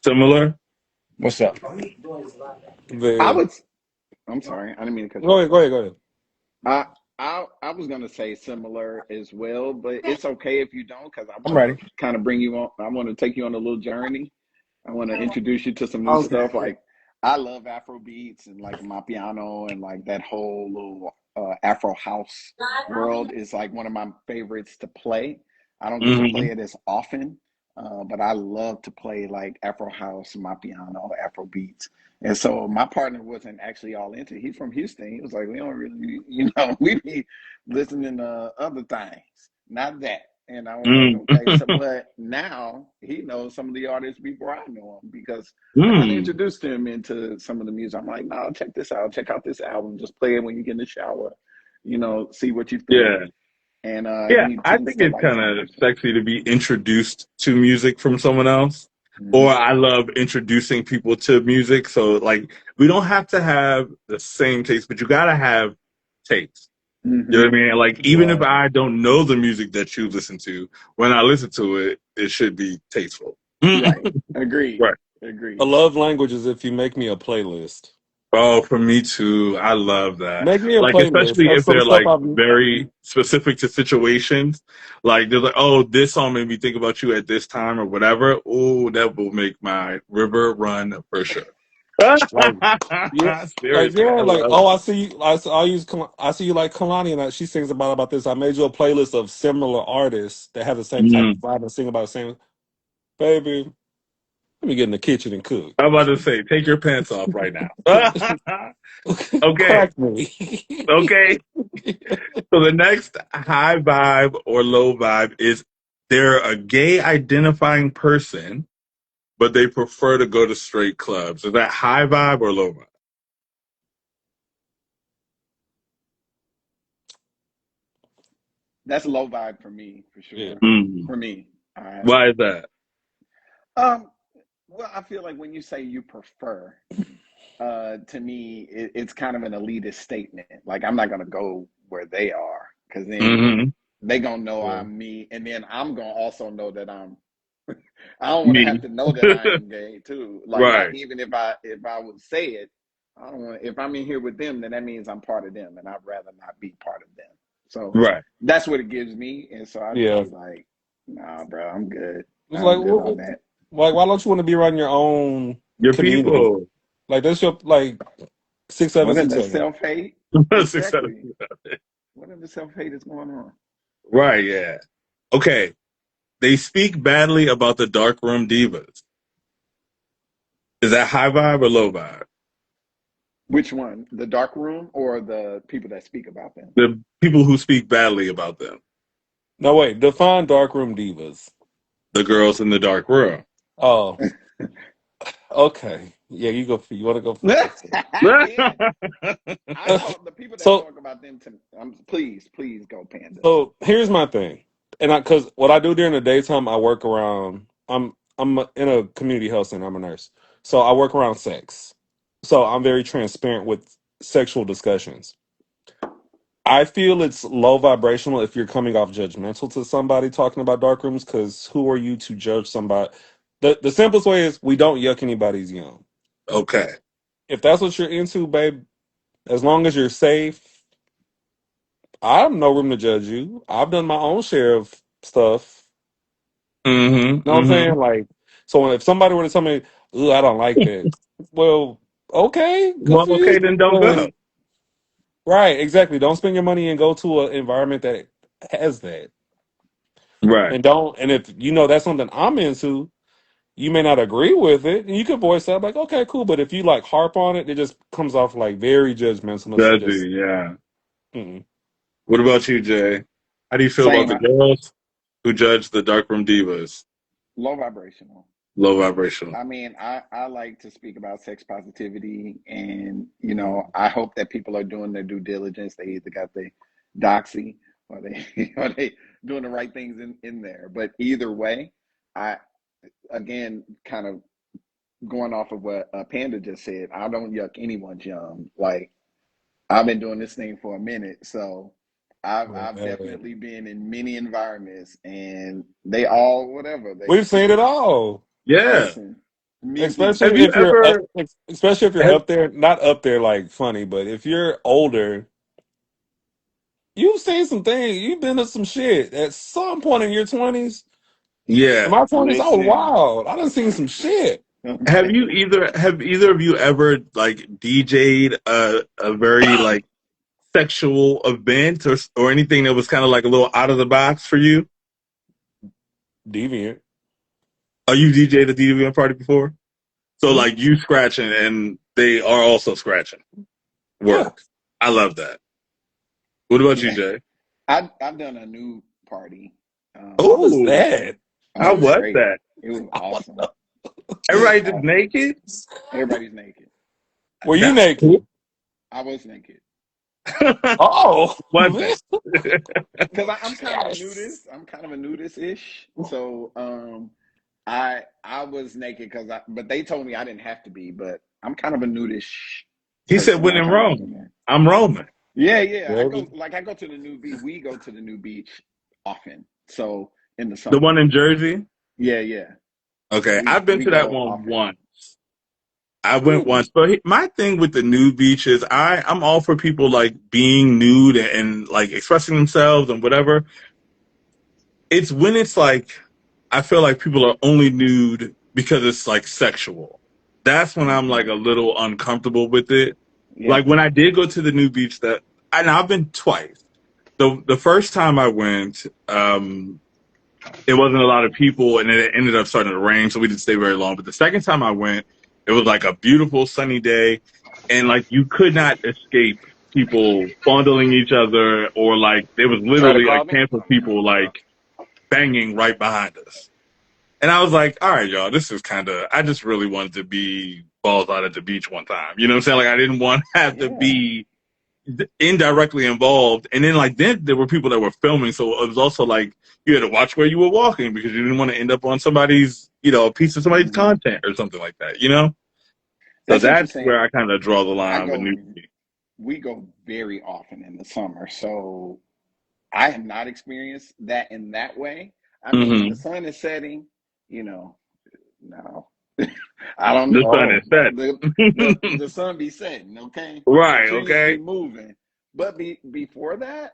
Similar? What's up? I Very. would. I'm sorry, I didn't mean to cut you Go off. ahead. Go ahead. Go ahead. I I was gonna say similar as well, but it's okay if you don't, because I I'm want to ready. kind of bring you on. I want to take you on a little journey. I want to introduce you to some new Okay. stuff. Like I love Afro beats and like my piano and like that whole little Afro house world is like one of my favorites to play. I don't get to play Hmm. it as often, but I love to play like Afro house, my piano, Afro beats. And so my partner wasn't actually all into it. He's from Houston. He was like, we don't really, we be listening to other things, not that. And I was like, Mm. okay. So, but now he knows some of the artists before I know him because I kind of Mm. introduced him into some of the music. I'm like, no, check this out. Check out this album. Just play it when you get in the shower. See what you think. Yeah. And Yeah, he I tends think to it's like kind some of of those things. sexy to be introduced to music from someone else. Or Hmm. I love introducing people to music. So, like, we don't have to have the same taste, but you got to have taste. You know Hmm. what I mean? Like, even if Right. I don't know the music that you listen to, when I listen to it, it should be tasteful. Right. Right. Agreed. A Agreed. love language is if you make me a playlist. Oh, for me too. I love that. Make me a Like, playlist especially of if some they're stuff like I've. very specific to situations. Like, they're like, oh, this song made me think about you at this time or whatever. Oh, that will make my river run for sure. Like, yeah, like Seriously, yeah, I like love oh, I see you. I use. I see you like Kalani, and she sings about this. I made you a playlist of similar artists that have the same type of it. vibe and sing about the same. Baby, let me get in the kitchen and cook. I'm about to say, take your pants off right now. Okay, Crack me. okay. So the next high vibe or low vibe is they're a gay identifying person, but they prefer to go to straight clubs. Is that high vibe or low vibe? That's low vibe for me, for Yeah. sure. Mm. For me. All right. Why is that? Um, well, I feel like when you say you prefer, to me, it's kind of an elitist statement. Like I'm not gonna go where they are, because then Hmm. they gonna know Yeah. I'm me, and then I'm gonna also know that I'm. I don't want to have Me. to know that I am gay too. Like Right. even if I would say it, I don't want. If I'm in here with them, then that means I'm part of them, and I'd rather not be part of them. So Right. that's what it gives me, and so I just Yeah. be like, nah, bro, I'm good. It's like, I'm good on that. like, why don't you want to be around your own Your community? people. Like, that's your like 6 7 What in 6 the 7. self hate? Six out of Exactly. 10. What in the self hate is going on? Right. Yeah. Okay. They speak badly about the dark room divas. Is that high vibe or low vibe? Which one? The dark room or the people that speak about them? The people who speak badly about them. No, wait. Define darkroom divas. The girls in the dark room. Oh, okay. Yeah, you go. You want to go first? Yeah, I talk the people that So, talk about them to. Please go, Panda. so here's my thing, and because what I do during the daytime, I work around. I'm in a community health center. I'm a nurse, so I work around sex. So I'm very transparent with sexual discussions. I feel it's low vibrational if you're coming off judgmental to somebody talking about dark rooms, because who are you to judge somebody? The simplest way is we don't yuck anybody's yum. Okay. If that's what you're into, babe, as long as you're safe, I have no room to judge you. I've done my own share of stuff. Mm-hmm. You know what I'm saying? Mm-hmm. Like, so if somebody were to tell me, "Ooh, I don't like that," well, okay, good Well, for you. okay, then don't go. But right, exactly. Don't spend your money and go to an environment that has that. Right. And don't, and if you know that's something I'm into, you may not agree with it, and you could voice that like, okay, cool. But if you like harp on it, it just comes off like very judgmental. So just, Judgy, yeah. mm. What about you, Jay? How do you feel about Same. the girls who judge the darkroom divas? Low vibrational. Low vibrational. I mean, I like to speak about sex positivity, and I hope that people are doing their due diligence. They either got the doxy or they or they doing the right things in there. But either way, I again kind of going off of what Panda just said. I don't yuck anyone's yum. Like I've been doing this thing for a minute, so I've Right. definitely been in many environments, and they all whatever they We've seen it all. Yeah. listen. Me too. Especially Have you if you're up, ever especially if you're have, up there, not up there like funny, but if you're older, you've seen some things. You've been to some shit at some point in your 20s. In yeah. my 20s, I was Listen. wild. I done seen some shit. Okay. Have either of you ever like DJ'd a very like sexual event or anything that was kind of like a little out of the box for you? Deviant. Are you DJ'd a DJing party before? So Mhm. like you scratching and they are also scratching. Yeah. Work. I love that. What about you, Yeah. Jay? I've done a nude party. How was Oh, that? Oh, how it was was great. that? It was I don't awesome. know. It was Everybody just awesome. naked? Everybody's naked. Were you That's cool. naked? I was naked. Oh, Was man. it? Because I'm kind of a Yes. nudist. I'm kind of a nudist-ish. So I was naked but they told me I didn't have to be, but I'm kind of a nudish He said, person. when I in kind of be Rome, in there. I'm Roman. Yeah, yeah. Baby. I go to the new beach. We go to the new beach often. So in the The one summer. in Jersey? Yeah, yeah. Okay, We I've been we to that go one often. once. I went Really? once, but my thing with the nude beach is I'm all for people like being nude and like expressing themselves and whatever. It's when it's like I feel like people are only nude because it's like sexual. That's when I'm like Hmm. a little uncomfortable with it. Yeah. Like when I did go to the nude beach and I've been twice. The first time I went, it wasn't a lot of people, and it ended up starting to rain, so we didn't stay very long. But the second time I went, it was like a beautiful sunny day, and like you could not escape people fondling each other, or like there was Try to literally a call me. camp of people like banging right behind us. And I was like, all right, y'all, this is kind of, I just really wanted to be balls out at the beach one time. You know what I'm saying? Like, I didn't want to have to Yeah. be indirectly involved. And then, like, then there were people that were filming. So it was also like you had to watch where you were walking because you didn't want to end up on somebody's, a piece of somebody's Hmm. content or something like that, you know? So That's that's interesting. where I kind of draw the I line with go, nudity. we go very often in the summer, so I have not experienced that in that way. I mean, when the Mm-hmm. sun is setting, you know, no, I don't. The sun Oh, is set. The sun be setting, okay. The Right, trees be okay? moving, but before that,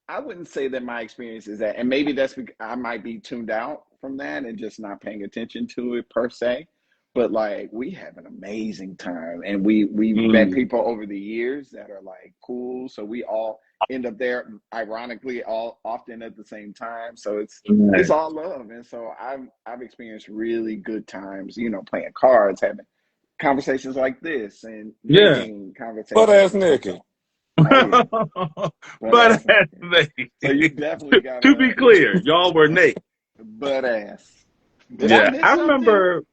I wouldn't say that my experience is that, and maybe that's because I might be tuned out from that and just not paying attention to it per se. But like we have an amazing time, and we've met Mm. people over the years that are like cool. So we all end up there, ironically, all often at the same time. So it's Right. all love, and so I've experienced really good times. Playing cards, having conversations like this, and Yeah. drinking butt conversations ass and stuff. naked. So, oh yeah, butt But ass naked. So you they, definitely to be gotta clear, y'all were naked. butt ass. Did I Yeah, miss I something? remember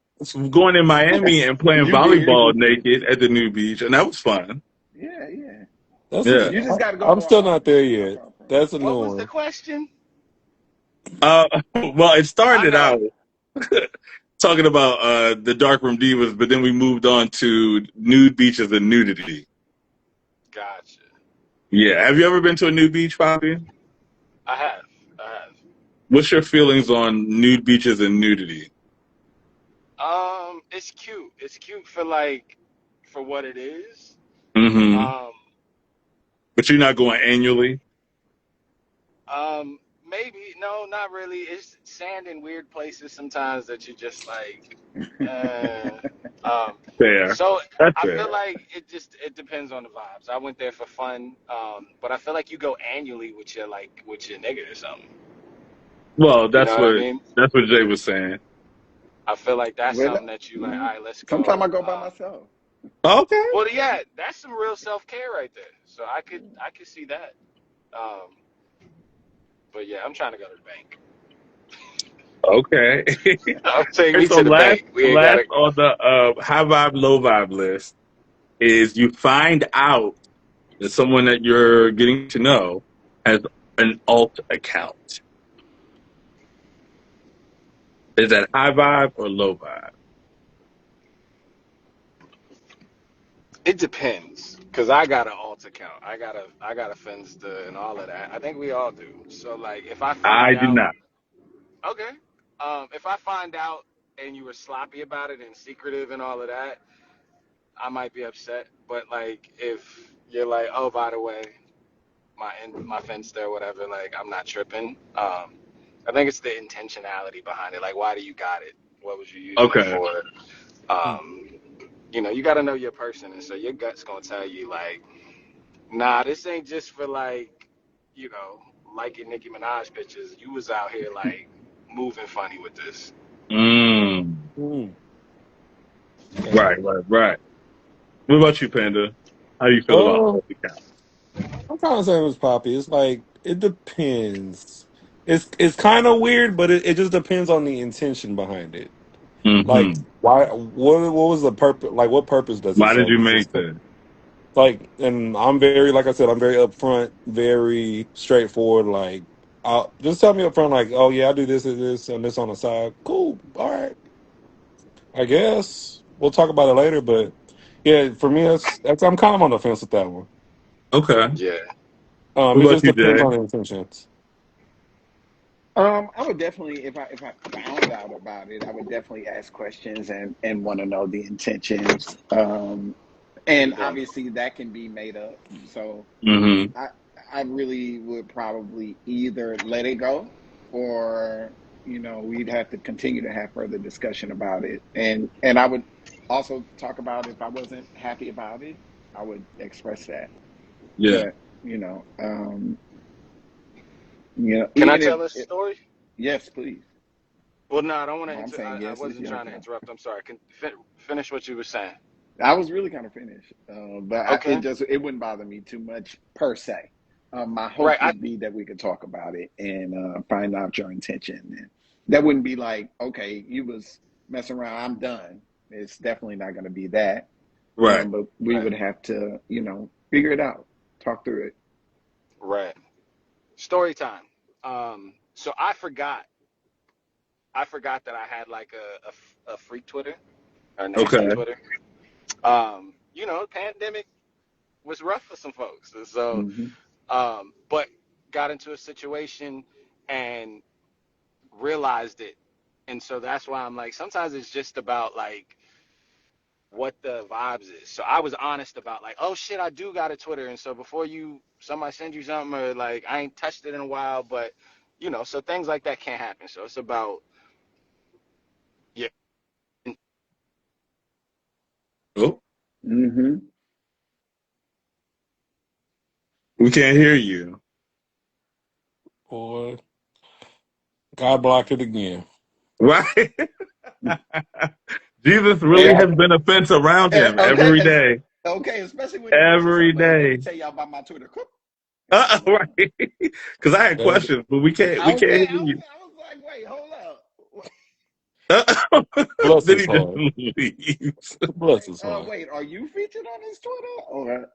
going in Miami and playing You did, volleyball you did. naked at the new beach, and that was fun. Yeah, yeah. That's Yeah. You just got to go I'm more still not there often. That's yet. our problem. That's a new What was the one. question? Uh, well, it I started know. out talking about the darkroom divas, but then we moved on to nude beaches and nudity. Gotcha. Yeah. Have you ever been to a nude beach, Papi? I have. I have. What's your feelings on nude beaches and nudity? It's cute. It's cute for like for what it is. Mm-hmm. Um, But you're not going annually? maybe no, not really. It's sand in weird places sometimes that you just like. Uh, um, Fair. so That's I fair. feel like it depends on the vibes. I went there for fun, but I feel like you go annually with your nigga or something. Well, You know what I mean? that's what Jay was saying. I feel like that's Well, something that you like. All right, let's sometimes go. I go by myself. Okay. Well, yeah, that's some real self care right there. So I could see that. Um, but yeah, I'm trying to go to the bank. Okay. Take And me so to the bank. We ain't last gotta. on the high vibe, low vibe list is you find out that someone that you're getting to know has an alt account. Is that high vibe or low vibe? It depends, cause I got an alt account. I got a Finsta and all of that. I think we all do. So like, if I I find do out, not. okay, if I find out and you were sloppy about it and secretive and all of that, I might be upset. But like, if you're like, oh, by the way, my Finsta or whatever, like I'm not tripping. I think it's the intentionality behind it. Like, why do you got it? What was you using it Okay. for? Um, you got to know your person, and so your gut's gonna tell you like, nah, this ain't just for like, you know, liking Nicki Minaj pictures. You was out here like moving funny with this. Mm. Mm. Right. What about you, Panda? How do you feel about Um, alt account? I'm kind of saying with Poppy. It's like it depends. It's kind of weird, but it just depends on the intention behind it. Like, Mm-hmm. why? What was the purpose? Like, what purpose does it Why did serve? you Is make just this? like, and I'm very, like I said, I'm very upfront, very straightforward. Like, I'll just tell me upfront, like, oh yeah, I do this and this on the side. Cool, all right, I guess we'll talk about it later. But yeah, for me, that's I'm kind of on the fence with that one. Okay. Yeah. What It about just you, depends Jay? on the intentions. I would definitely, if I found out about it, I would definitely ask questions and want to know the intentions. And Yeah. obviously that can be made up. So Mm-hmm. I I really would probably either let it go, or we'd have to continue to have further discussion about it. And I would also talk about, if I wasn't happy about it, I would express that. Yeah. But Can I even tell a if story? yes, please. Well, no, I don't want to. No, I'm saying I yes, it's wasn't your trying to turn. interrupt. I'm sorry. Can finish what you were saying. I was really kind of finished, but Okay. it wouldn't bother me too much per se. My hope Right. would be that we could talk about it and find out your intention, and that wouldn't be like, okay, you was messing around, I'm done. It's definitely not going to be that, Right. but we would have to, figure it out, talk through it. Right. Story time. So I forgot that I had like a freak Twitter, a nasty Okay. Twitter. Pandemic was rough for some folks. So, Hmm. but got into a situation and realized it. And so that's why I'm like, sometimes it's just about like what the vibes is. So I was honest about like, oh shit, I do got a Twitter. And so before somebody send you something, or like I ain't touched it in a while, but so things like that can't happen. So it's about, yeah. Oh, Hmm. we can't hear you. Boy, God blocked it again. Right. Jesus Hey, really has been a fence around him Okay, every day. okay, especially when you mention Every something. Let me day. tell y'all about my Twitter. And then Right. Because I had hey, questions, but we can't okay, hear you. I was like, wait, hold up. bless Then his he just heart. leaves. Bless his heart. Wait, are you featured on his Twitter,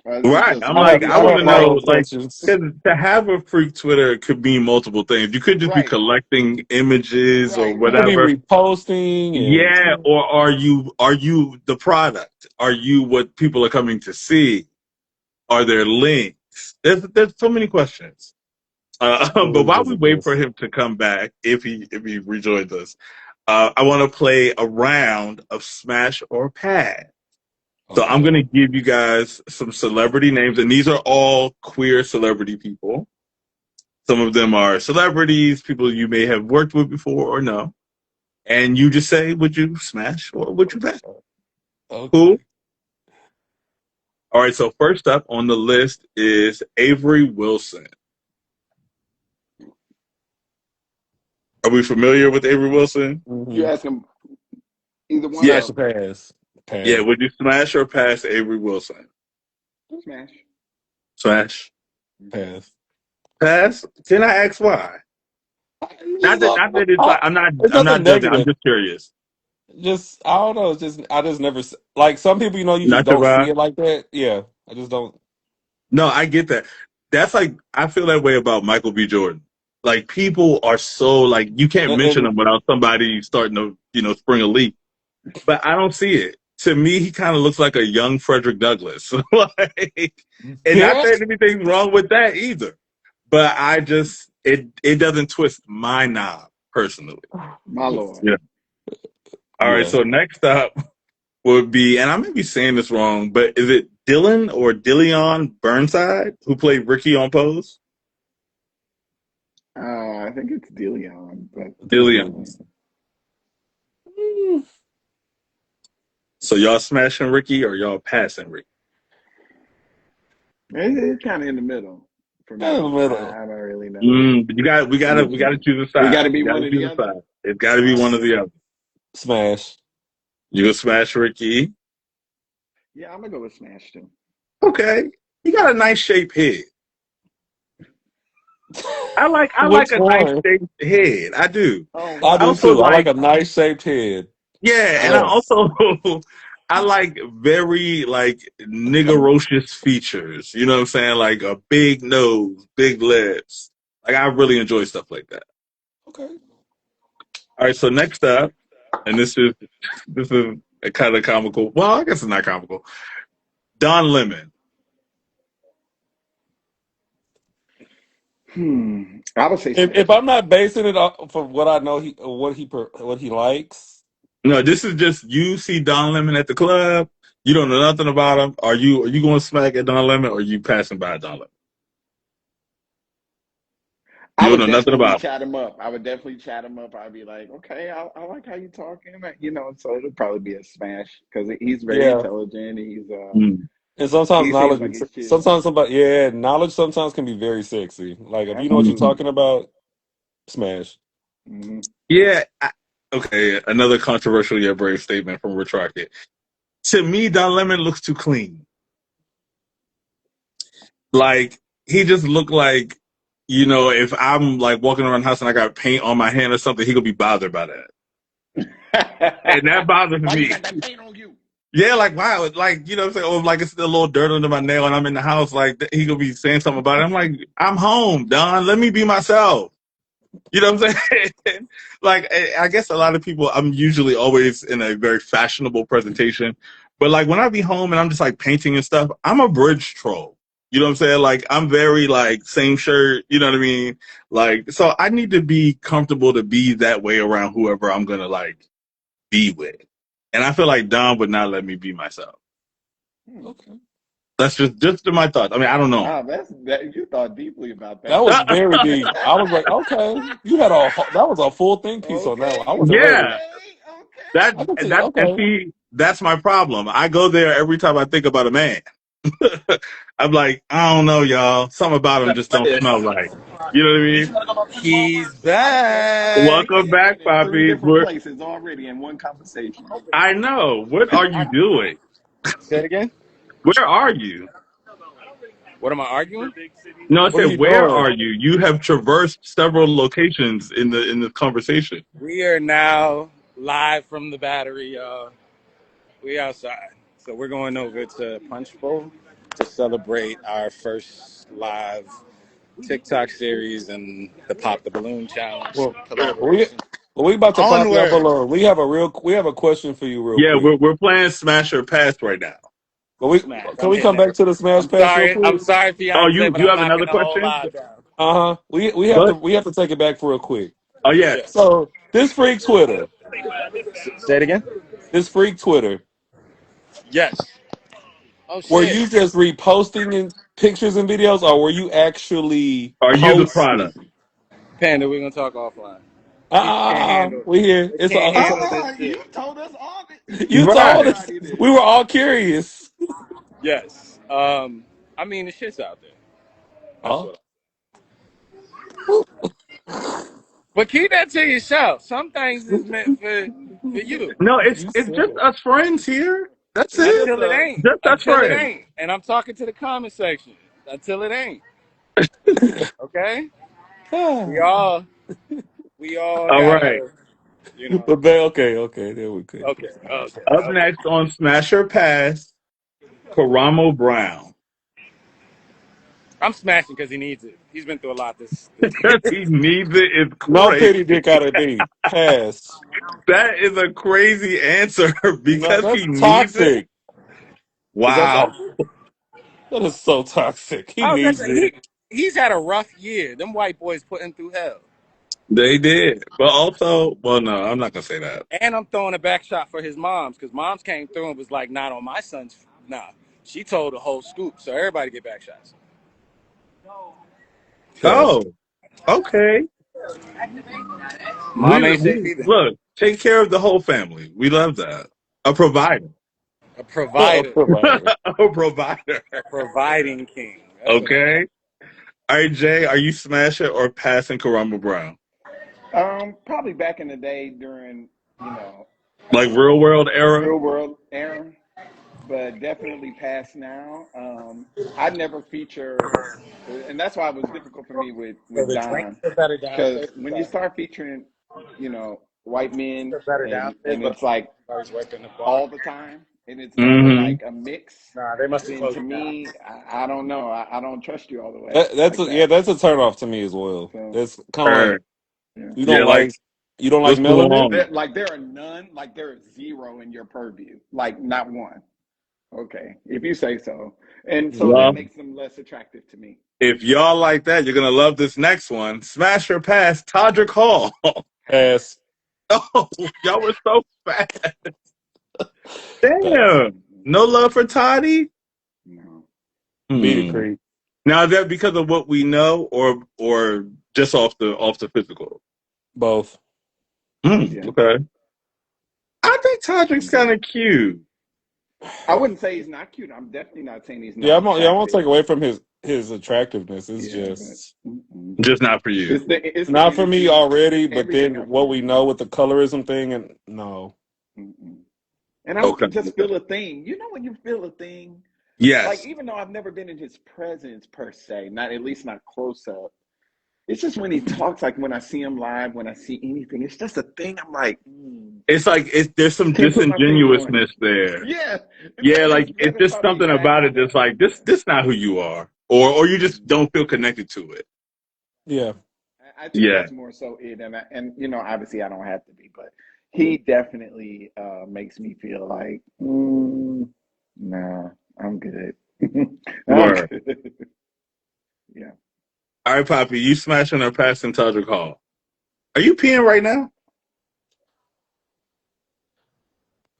or is it Right. just I'm I one or have like, the I I want have to other? my know, own like, questions. 'cause to have a freak Twitter could mean multiple things. You could just be Right, collecting images or right, You could right. be whatever. reposting and Yeah. Or are you the product? Are you what people are coming to see? Are there links? There's so many questions. But really while we doesn't wait for miss. him to come back, if he rejoins us, I want to play a round of Smash or Pass. So I'm Okay. going to give you guys some celebrity names, and these are all queer celebrity people. Some of them are celebrities, people you may have worked with before or no. And you just say, would you smash or would you pass? Cool. Okay. All right. So first up on the list is Avery Wilson. Are we familiar with Avery Wilson? You Mm-hmm. ask him either one Yeah. Smash of the them. pass. Yeah. Pass. Would you smash or pass Avery Wilson? Smash. Smash. Hmm. Pass. Pass. Can I ask why? I Not just that, don't, not that it's like it's I'm nothing not judging. I'm negative. just curious. Just I don't know. It's just I just never like some people. You just Not your don't see vibe. it like that. Yeah, I just don't. No, I get that. That's like I feel that way about Michael B. Jordan. Like people are so like you can't mention And him without somebody starting to spring a leak. But I don't see it. To me, he kind of looks like a young Frederick Douglass. Like, and not yeah, that anything's wrong with that either. But I just it doesn't twist my knob personally. My lord. Yeah. All right. yeah, So next up would be, and I may be saying this wrong, but is it Dylan or Dillion Burnside who played Ricky on Pose? I think it's Deleon, but I think it's Dillion. Dillian. Mm, So y'all smashing Ricky or y'all passing Ricky? it's kind of in the middle for kind of me. in the middle. I don't really know. We gotta choose a We got side. to be We one gotta or the choose a other. side. It's gotta be one or S- the other. Smash. You gonna smash Ricky? Yeah, I'm gonna go with Smash too. Okay. You got a nice shaped head. I like Which a nice one? shaped head. I do. Oh I I do wow. also too. I like like a nice shaped head. yeah, and I Yes. also I like very like niggerocious features. You know what I'm saying? Like a big nose, big lips. Like I really enjoy stuff like that. Okay. All right, so next up, and this is a kind of comical. Well, I guess it's not comical. Don Lemon. I would say If Smash. I'm not basing it off for what I know, what he likes. No, this is just you see Don Lemon at the club. You don't know nothing about him. Are you going to smack at Don Lemon, or are you passing by Don Lemon? I You don't would know nothing definitely about him. chat him up. I would definitely chat him up. I'd be like, okay, I like how you talking, you know. So it'll probably be a smash because he's very Yeah, intelligent. Mm. and sometimes He seems knowledge, like he's chill. sometimes somebody, yeah, knowledge sometimes can be very sexy. Like if you know what you're Absolutely. Mm. talking about, smash. Hmm. Yeah. Okay. Another controversial yet brave statement from Retracted. To me, Don Lemon looks too clean. Like he just looked like, if I'm like walking around the house and I got paint on my hand or something, he could be bothered by that, and that bothers Why you me. got that paint on you? Yeah, like wow, like what I'm saying, or like it's still a little dirt under my nail and I'm in the house, like he could be saying something about it. I'm like, I'm home, Don. Let me be myself. You know what I'm saying? Like, I guess a lot of people, I'm usually always in a very fashionable presentation, but like when I be home and I'm just like painting and stuff, I'm a bridge troll. You know what I'm saying? Like I'm very like same shirt. You know what I mean? Like so, I need to be comfortable to be that way around whoever I'm gonna like be with, and I feel like Don would not let me be myself. Hmm. Okay, That's just my thoughts. I mean, I don't know. Wow, that you thought deeply about that that. was very deep. I was like, okay, you had that was a full think piece on that one. I Okay, wasn't ready. Yeah, okay, that okay. I can see. that and Okay, see, that's my problem. I go there every time I think about a man. I'm like, I don't know, y'all. Something about him just don't smell right. You know what I mean? He's See, back. Welcome we back, went in three Papi. different places already in one conversation. I know. What are you doing? Say it again. Where are you? What am I arguing? No, I what are said, you where doing? are you? You have traversed several locations in the conversation. We are now live from the battery, y'all. We outside. So we're going over to Punch Bowl to celebrate our first live TikTok series and the Pop the Balloon Challenge Well, we collaboration. we about to pop your Onward. balloon. We have a question for you real Yeah, quick. we're playing Smash or Pass right now. But we Smash. can I'm we hitting come that. back to the Smash I'm Pass real sorry. I'm quick? sorry, Oh, fiance, you but you I'm have knocking another the whole question? live down. We have to What? take it back for real quick. Oh yeah. Yeah. So this freak Twitter, Say it again. this freak Twitter, Yes. Oh were shit. you just reposting in pictures and videos, or were you actually Are you the product? posting? Panda, we're gonna talk offline. People can't handle. We here. They It's can't all. handle this shit. You told us all this. You You told told us. Right. everybody this. We were all curious. Yes. I mean the shit's out there. That's Oh, what. But keep that to yourself. Some things is meant for you. No, it's you it's said just it. us friends here. That's It's it. just Until it a. ain't. Just us Until it friends. ain't. And I'm talking to the comment section. Until it ain't. Okay? We all we all All right. gotta, you know. But okay, there we go. Okay, okay, Up okay. next on Smash or Pass, Karamo Brown. I'm smashing because he needs it. He's been through a lot this Because he needs it is No crazy. pity dick out of D. Pass. That is a crazy answer No, because that's he needs it. toxic. Is that Wow. toxic? That is so toxic. He Oh, needs it. he's had a rough year. Them white boys put him through hell. They did. But also, well, no, I'm not going to say that. And I'm throwing a back shot for his moms because moms came through and was like, not on my son's. Nah, she told the whole scoop, so everybody get back shots. Pass. Oh, okay. Mom ain't safe We either. look, take care of the whole family. We love that. A provider. A A provider, provider. A provider. a providing king. That's what I. Okay. All right, Jay, are you smashing or passing Karamo Brown? Probably back in the day during, you know, Like real world era? real world era, but definitely past now. I never feature, and that's why it was difficult for me So with the drinks Don, are better downstairs. because when you start featuring, white men, They're better downstairs, and but it's like I was wiping the bar. all the time, and it's never Mm-hmm. like a mix, Nah, they must have then closed to it down. me, I don't know. I don't trust you all the way like Yeah, that. that's a turn off to me as well. So That's kind of like Or, yeah. you yeah, don't like, like what's going melanin. on? There are none, like there is zero in your purview, like not one. Okay, if you say so. And so that Well, Mm. makes them less attractive to me. If y'all like that, you're gonna love this next one. Smash or pass, Todrick Hall. Pass. Oh, y'all were so fast. Pass. Damn. No love for Toddy? No. Beat it, Hmm. Creed. Now is that because of what we know or just off the physical? Both. Yeah. Okay. I think Todrick's kind Yeah. of cute. I wouldn't say he's not cute. I'm definitely not saying he's Yeah, not I won't take attractive. away from his attractiveness. It's Yeah, but just Just not for you. it's the not for me energy, already. But everything then I've what heard we about know him. with the colorism thing, and no. Mm-mm. And I Okay. don't just feel a thing. You know when you feel a thing, like Yes. even though I've never been in his presence per se, not at least not close up. It's just when he talks, like when I see him live, when I see anything, it's just a thing. I'm like, It's like there's some can't put my finger on it. disingenuousness there. Yeah, Yeah, it's like it's better just probably something that about than it the. that's like this not who you are. Or you just don't feel connected to it. Yeah. I think Yeah. that's more so it, and obviously I don't have to be, but he definitely makes me feel like, nah, I'm good. I'm Word. good. Yeah. All right, Poppy, you smashing or passing Todrick Hall? Are you peeing right now?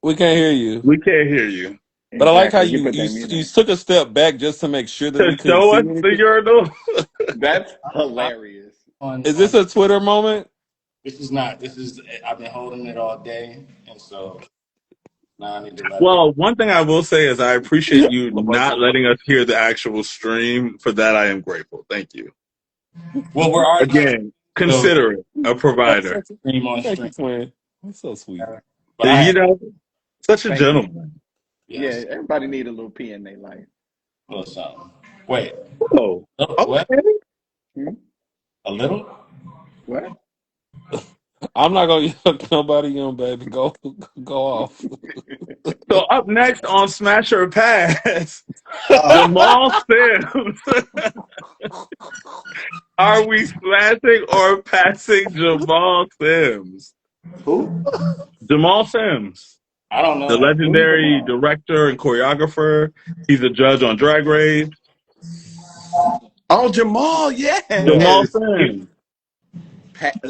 We can't hear you. We can't hear you. But I like how Exactly. He put that mute you on. took a step back just to make sure that To we couldn't show see us the anything. urinal. That's I- hilarious. Is this a Twitter moment? This is not. This is. I've been holding it all day, and so now I need to let it. Well, one thing I will say is I appreciate Yeah. you not letting us hear the actual stream. For that, I am grateful. Thank you. Well, we're already Again, so considerate a provider. stream on Thank you, stream. twin. That's so sweet. But I You had know, such a Thank you. gentleman. Yeah, yes, everybody need a little pee in their life. a little something. Wait, Oh, what? okay. Hmm? A little? What? I'm not gonna yuck nobody, young baby. Go off. So up next on Smash or Pass, Oh, Jamal Sims. Are we smashing or passing Jamal Sims? who? Jamal Sims, I don't the know him. Who's legendary Jamal? director and choreographer. He's a judge on Drag Race. Oh, Jamal. Yeah. Jamal Yes. Sims.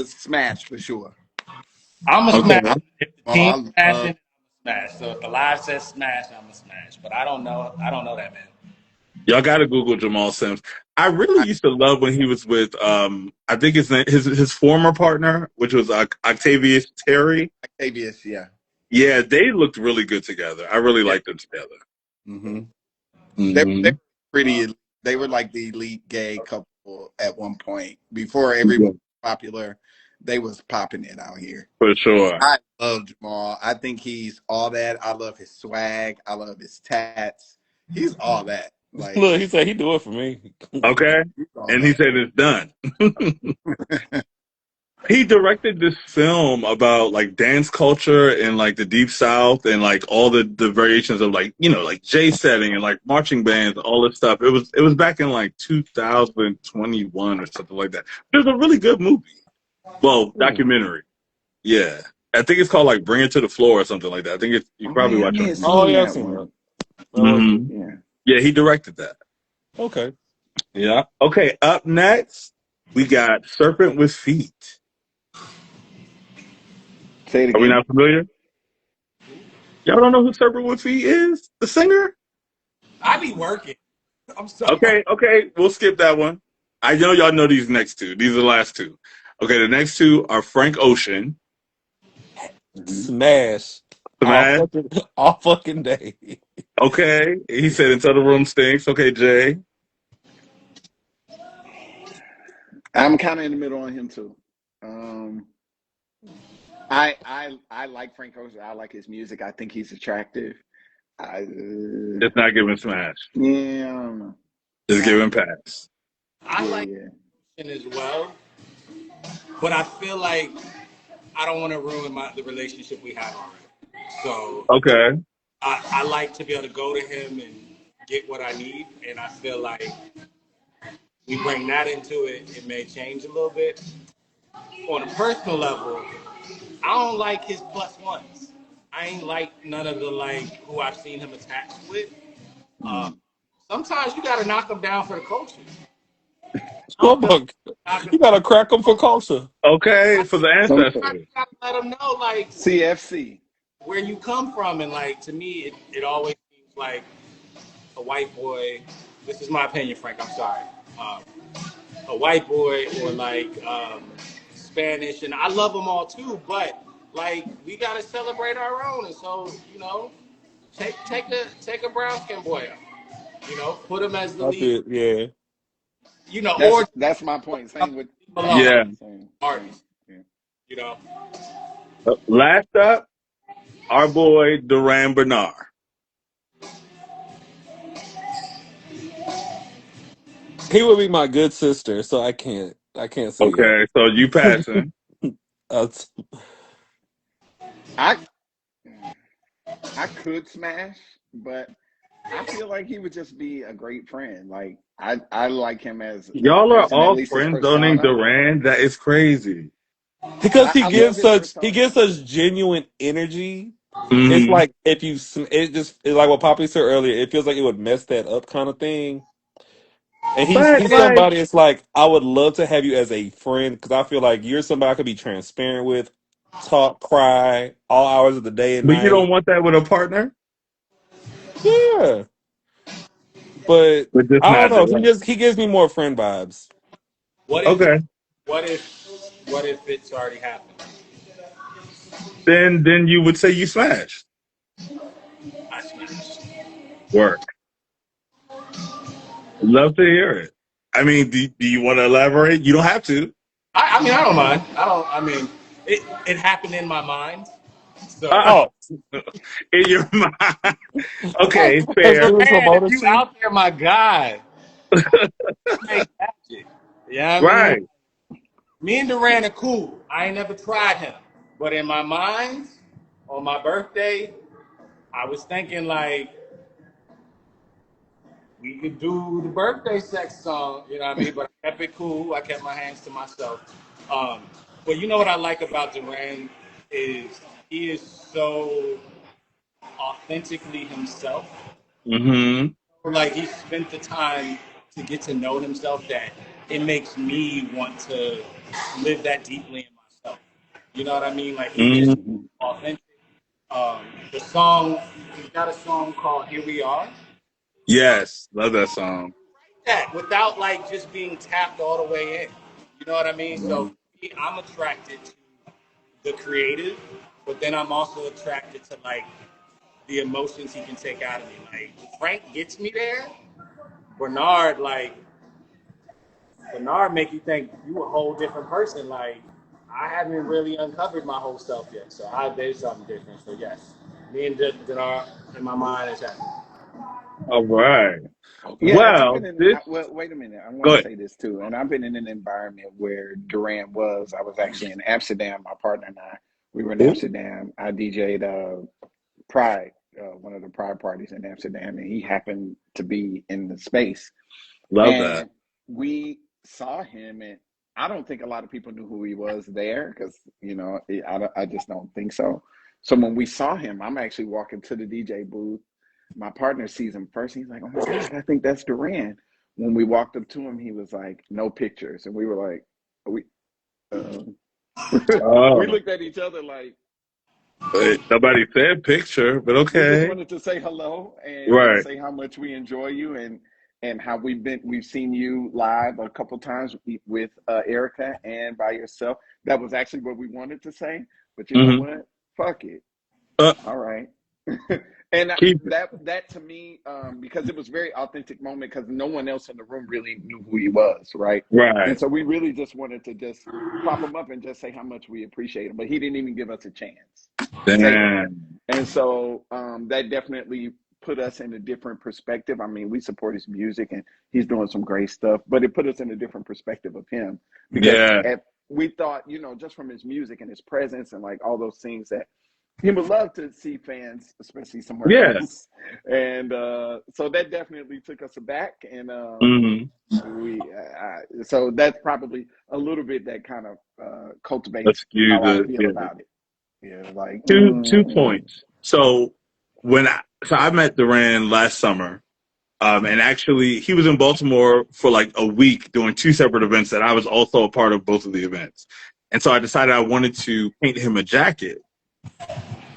Smash for sure. I'm a Okay. smash. If the team Oh, smashing, I'm a smash. So if the live says smash, I'm a smash. But I don't know. I don't know that man. Y'all got to Google Jamal Sims. I really I, used to love when he was with I think his former partner, which was Octavius Terry. Octavius. Yeah. Yeah, they looked really good together. I really Yeah. liked them together. Mm-hmm. They Mm-hmm. were pretty. They were like the elite gay couple at one point before Yeah, everyone was popular. They was popping it out here. for sure. I love Jamal. I think he's all that. I love his swag. I love his tats. He's all that. Like Look, he said he do it for me. Okay, he's all and he that. said it's done. He directed this film about like dance culture in like the deep south and like all the variations of like like J setting and like marching bands, all this stuff. It was back in like 2021 or something like that. It was a really good movie. Well, Hmm. documentary. Yeah, I think it's called like Bring It to the Floor or something like that. I think you Oh probably yeah, I watch may it. have Oh seen yeah, I've that seen that. one. That was Mm-hmm. good. Yeah. Yeah, he directed that. Okay. Yeah. Okay. Up next, we got Serpent with Feet. Say it Are we again. not familiar? Y'all don't know who Serpent with Feet is? The singer? I be working. I'm sorry. Okay. We'll skip that one. I know y'all know these next two. These are the last two. Okay, the next two are Frank Ocean. Mm-hmm. Smash all Smash. fucking all fucking day. Okay. He said Until the Room Stinks. Okay, Jay. I'm kind of in the middle on him too. Um, I like Frank Ocean. I like his music. I think he's attractive. Just not giving Smash. Yeah, I don't know. Just giving pass. I like Yeah. him as well, but I feel like I don't want to ruin the relationship we have already. So Okay. I like to be able to go to him and get what I need, and I feel like we bring that into it, it may change a little bit. On a personal level, I don't like his plus ones. I ain't like none of the like who I've seen him attached with. Uh, Mm. sometimes you got to knock them down for the culture. I Oh don't feel my! like You gotta crack them for culture. Okay, for the Some ancestors. gotta let them know like CFC. where you come from, and like to me, it always seems like a white boy. This is my opinion, Frank. I'm sorry. Um, a white boy or like Spanish, and I love them all too. But like we gotta celebrate our own, and so take a brown skin boy up. Put him as the I lead. feel yeah. Or That's my point. Same with alone Yeah. same. artist. Yeah. You know, Last up, our boy Duran Bernard. He would be my good sister, so I can't say yet. Okay, so you passing. That's- I I could smash, but I feel like he would just be a great friend. Like I like him as a Y'all are person, at all least his friends though named persona. Duran. That is crazy. because he I love gives his such persona. genuine energy. It's Hmm. like if you it's like what Poppy said earlier. It feels like it would mess that up kind of thing. And he's But he's like, somebody. It's like I would love to have you as a friend because I feel like you're somebody I could be transparent with, talk, cry all hours of the day and but you night. don't want that with a partner. Yeah, but But just I don't not know. Duran. He gives me more friend vibes. what if Okay, what if what if it's already happened? then you would say you smashed. I smashed. Work. Love to hear it. I mean, do you want to elaborate? You don't have to. I mean, I don't mind. I don't. I mean, it happened in my mind. So, Uh, Oh, in your mind. Okay, let's fair. do this Duran, if promoter you too. out there, my guy, make magic. Yeah, I mean, Right. me and Duran are cool. I ain't never tried him, but in my mind, on my birthday, I was thinking like we could do the birthday sex song. You know what I mean? But I kept it cool. I kept my hands to myself. Um, but you know what I like about Duran is he is so authentically himself. Hmm. Like he spent the time to get to know himself that it makes me want to live that deeply in myself. You know what I mean? Like he's just Hmm. Mhm. authentic. The song, he's got a song called "Here We Are." Yes, love that song. That without like just being tapped all the way in. You know what I mean? So Mhm. for me, I'm attracted to the creative, but then I'm also attracted to like the emotions he can take out of me. Like Frank gets me there. Bernard, like Bernard, make you think you a whole different person. Like I haven't really uncovered my whole self yet, so there's something different. So yes, me and Bernard in my mind is happening. All right. Yeah, Okay. and I've Well, been in. this Well, wait a minute. I want go to ahead. say this too. And I've been in an environment where Duran was. I was actually in Amsterdam. My partner and I, we were in Ooh, Amsterdam. I DJ'd Pride, one of the Pride parties in Amsterdam, and he happened to be in the space. love that. And we saw him, and I don't think a lot of people knew who he was there because I just don't think so. So when we saw him, I'm actually walking to the DJ booth. My partner sees him first. He's like, "Oh my God, I think that's Duran." When we walked up to him, he was like, "No pictures," and we were like, "We." Uh, we Oh, looked at each other like nobody said picture, but we just okay. wanted to say hello and Right. say how much we enjoy you and how we've seen you live a couple times with Erica and by yourself. That was actually what we wanted to say, but you know Hmm. what? Fuck it. Uh, All right. And keep it. that to me, because it was a very authentic moment because no one else in the room really knew who he was, right? And Right. so we really just wanted to just prop him up and just say how much we appreciate him, but he didn't even give us a chance to say that. Damn. And so that definitely put us in a different perspective. I mean, we support his music and he's doing some great stuff, but it put us in a different perspective of him because Yeah. we thought, just from his music and his presence and like all those things that he would love to see fans, especially somewhere Yeah. else. And so that definitely took us aback. And Hmm. so that's probably a little bit that kind of cultivates Askew how I the feel yeah. about it. Yeah, like, Two points. So I met Duran last summer. And actually, he was in Baltimore for like a week doing two separate events that I was also a part of both of the events. And so I decided I wanted to paint him a jacket.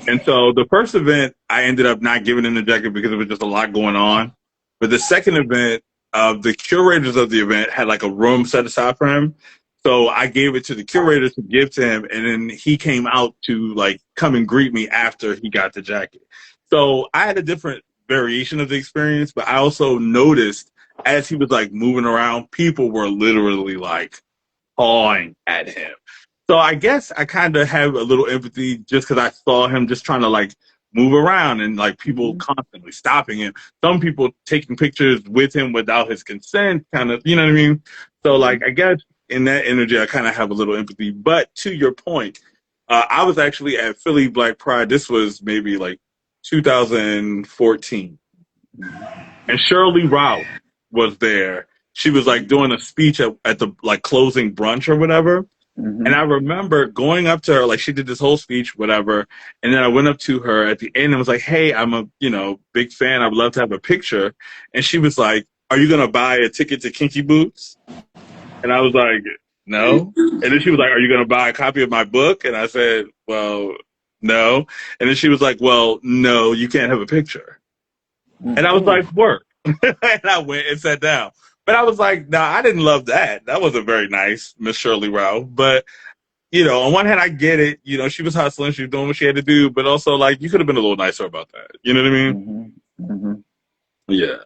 And so the first event, I ended up not giving him the jacket because there was just a lot going on. But the second event, the curators of the event had like a room set aside for him. So I gave it to the curators to give to him, and then he came out to like come and greet me after he got the jacket. So I had a different variation of the experience, but I also noticed as he was like moving around, people were literally like pawing at him. So I guess I kind of have a little empathy just because I saw him just trying to like move around and like people Mm-hmm. constantly stopping him. Some people taking pictures with him without his consent, kind of, you know what I mean? So Mm-hmm. like I guess in that energy, I kind of have a little empathy. But to your point, I was actually at Philly Black Pride. This was maybe like 2014, and Shirley Ralph was there. She was like doing a speech at the like closing brunch or whatever. Mm-hmm. And I remember going up to her, like she did this whole speech, whatever. And then I went up to her at the end and was like, "Hey, I'm a big fan. I would love to have a picture." And she was like, "Are you gonna buy a ticket to Kinky Boots?" And I was like, "No." And then she was like, "Are you gonna buy a copy of my book?" And I said, "Well, no." And then she was like, "Well, no, you can't have a picture." And I was Mm-hmm. like, "Work." And I went and sat down. But I was like, "Nah, I didn't love that. That wasn't very nice, Miss Shirley Rao." But on one hand, I get it. She was hustling, she was doing what she had to do, but also, like, you could have been a little nicer about that. You know what I mean? Mm-hmm. Mm-hmm. Yeah.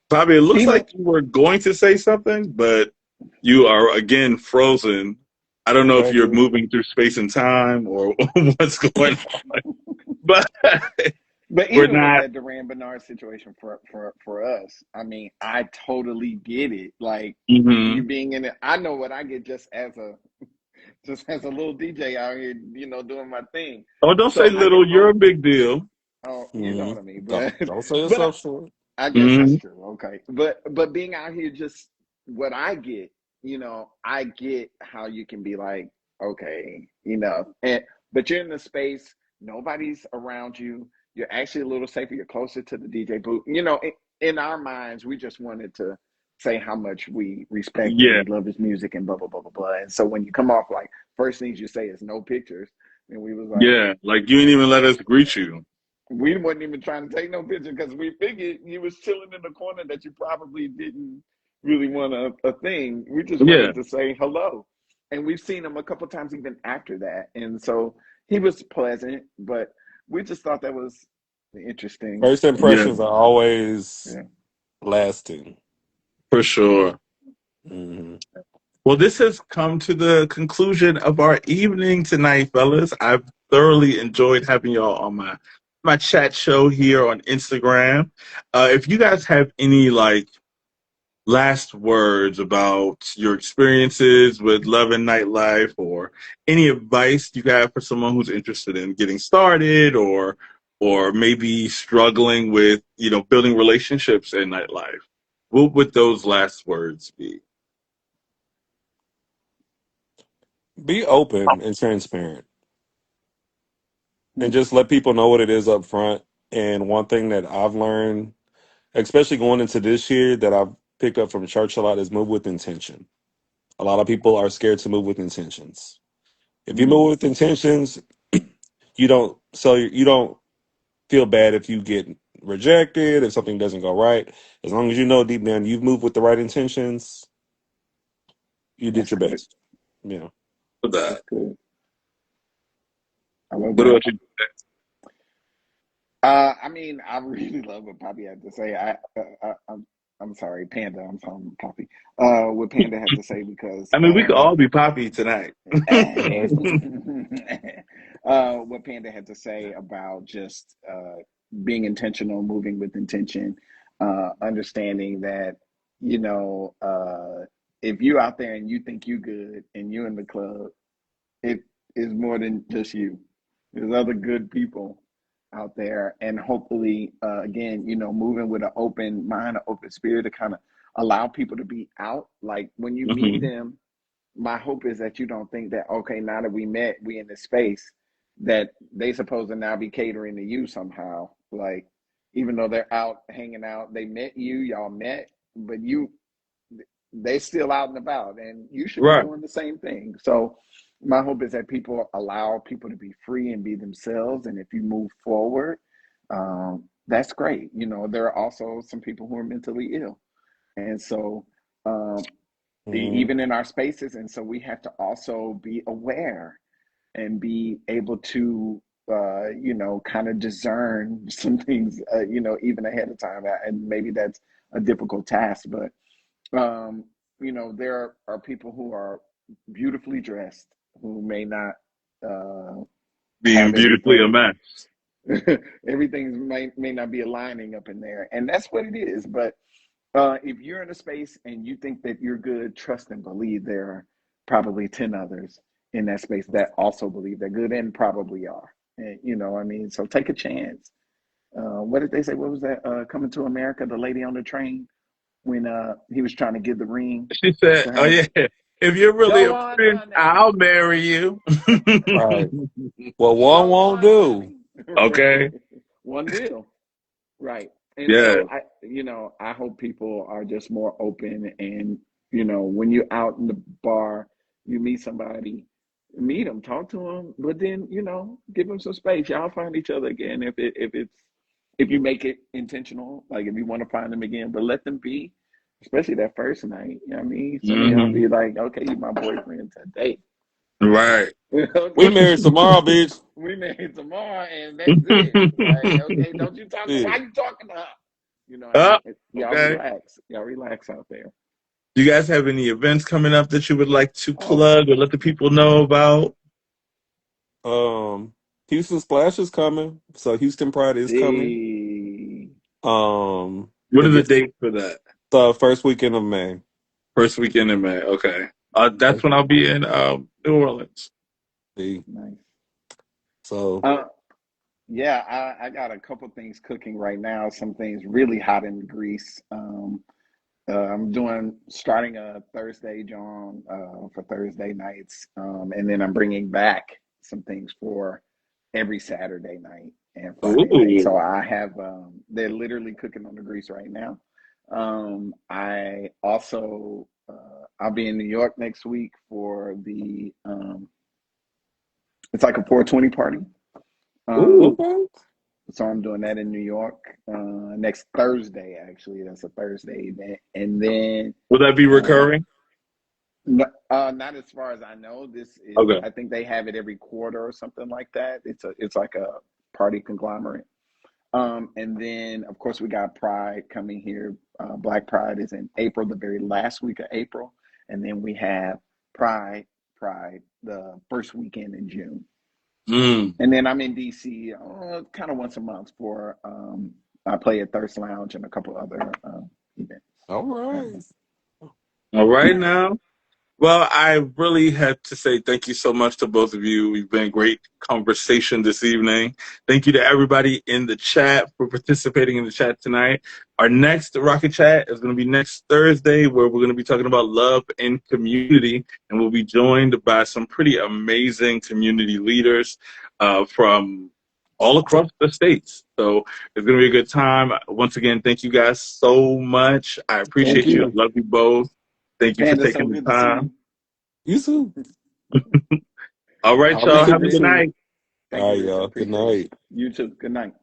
Bobby, it looks Tina, like you were going to say something, but you are again frozen. I don't know if you're Crazy. moving through space and time or what's going on, but but we're even with not. that Duran Bernard situation for us, I mean, I totally get it. Like Hmm. you being in it, I know what I get just as a little DJ out here, doing my thing. Oh, don't say So I can little. You're a only, big deal. oh, you know Hmm. what I mean. Don't, But don't sell but yourself short. I guess Hmm. that's true. Okay. But being out here, just what I get, I get how you can be like, okay, but you're in the space, nobody's around you. You're actually a little safer. You're closer to the DJ booth. In our minds, we just wanted to say how much we respect and Yeah, we love his music and blah blah blah blah blah. And so when you come off like first things you say is no pictures, and we was like, yeah. Like, you ain't even let us greet you. we wasn't even trying to take no picture because we figured you was chilling in the corner that you probably didn't really want a thing. We just Yeah, wanted to say hello. And we've seen him a couple times even after that. And so he was pleasant, but we just thought that was interesting. First yeah, impressions are always Yeah. lasting. for sure. Hmm. Well, this has come to the conclusion of our evening tonight, fellas. I've thoroughly enjoyed having y'all on my chat show here on Instagram. If you guys have any like last words about your experiences with love and nightlife, or any advice you have for someone who's interested in getting started, or maybe struggling with building relationships in nightlife, what would those last words be? Be open and transparent, and just let people know what it is up front. And one thing that I've learned, especially going into this year, that I've picked up from church a lot is move with intention. A lot of people are scared to move with intentions. If you Mm, move with intentions, you don't feel bad if you get rejected, if something doesn't go right. As long as you know deep down you've moved with the right intentions, you did that's your good. best. Yeah. For That's that. good. I love What that. about you? I mean, I really love what Poppy had to say. I'm sorry, Panda. I'm sorry, Poppy. What Panda had to say because I mean, we could all be Poppy tonight. what Panda had to say about just being intentional, moving with intention, understanding that you know if you out there and you think you good and you in the club, it is more than just you. There's other good people out there, and hopefully, again, moving with an open mind, an open spirit to kind of allow people to be out. Like when you meet Hmm. them, my hope is that you don't think that okay, now that we met, we in this space, that they supposed to now be catering to you somehow. Like even though they're out hanging out, they met you, y'all met, but they still out and about, and you should be Right. doing the same thing. So my hope is that people allow people to be free and be themselves, and if you move forward, that's great. You know, there are also some people who are mentally ill, and so even in our spaces, and so we have to also be aware and be able to you know, kind of discern some things, you know, even ahead of time, and maybe that's a difficult task, but you know, there are people who are beautifully dressed who may not Being have beautifully a everything. mess. Everything may not be aligning up in there, and that's what it is. But if you're in a space and you think that you're good, trust and believe there are probably 10 others in that space that also believe they're good and probably are. And, you know, I mean, so take a chance. What did they say? What was that? Coming to America, the lady on the train when he was trying to give the ring She said, to "Oh her. yeah, if you're really Go a on, prince, on now. I'll marry you." Right. Well, one Go won't on, do. honey. Okay. One will. Right. And Yeah. so you know, I hope people are just more open and, you know, when you're out in the bar, you meet somebody, meet them, talk to them, but then, you know, give them some space. Y'all find each other again if you make it intentional, like if you want to find them again, but let them be, especially that first night. You know what I mean? Some of y'all Hmm. be like, okay, you my boyfriend today. Right. We Okay. married tomorrow, bitch. We married tomorrow and that's it. Like, okay, don't you talk to, why Shit. you talking to her? You know, Oh, and y'all okay. relax. Y'all relax out there. Do you guys have any events coming up that you would like to Oh, plug or let the people know about? Um, Houston Splash is coming, so Houston Pride is coming. see. What are It the gets dates for that? the first weekend of May. First weekend in May. Okay. That's Okay. when I'll be in New Orleans. See, Nice. so Uh, yeah, I got a couple things cooking right now. Some things really hot in grease. I'm doing starting a Thursday, John, for Thursday nights, and then I'm bringing back some things for every Saturday night and Friday night. So Ooh. I have they're literally cooking on the grease right now. I also I'll be in New York next week for the it's like a 420 party. Ooh. Um, okay. so I'm doing that in New York next Thursday. Actually, that's a Thursday event, and then Will that be uh, recurring? not as far as I know. This is, Okay. I think they have it every quarter or something like that. It's like a party conglomerate. And then of course we got Pride coming here. Black Pride is in April, the very last week of April, and then we have Pride the first weekend in June. Mm. And then I'm in DC kind of once a month for I play at Thirst Lounge and a couple other events. All Yeah. right. All right now. Well, I really had to say thank you so much to both of you. We've been a great conversation this evening. Thank you to everybody in the chat for participating in the chat tonight. Our next Rocket Chat is going to be next Thursday, where we're going to be talking about love and community, and we'll be joined by some pretty amazing community leaders from all across the states. So it's going to be a good time. Once again, thank you guys so much. I Thank appreciate you. I you, love you both. Thank you for Panda. So taking the good to see time. you. You too. All right, I'll be y'all. Have Appreciate a coming it. good soon. night. Thank All you, right, Rich. I y'all. Good appreciate it. night. You too. Good night.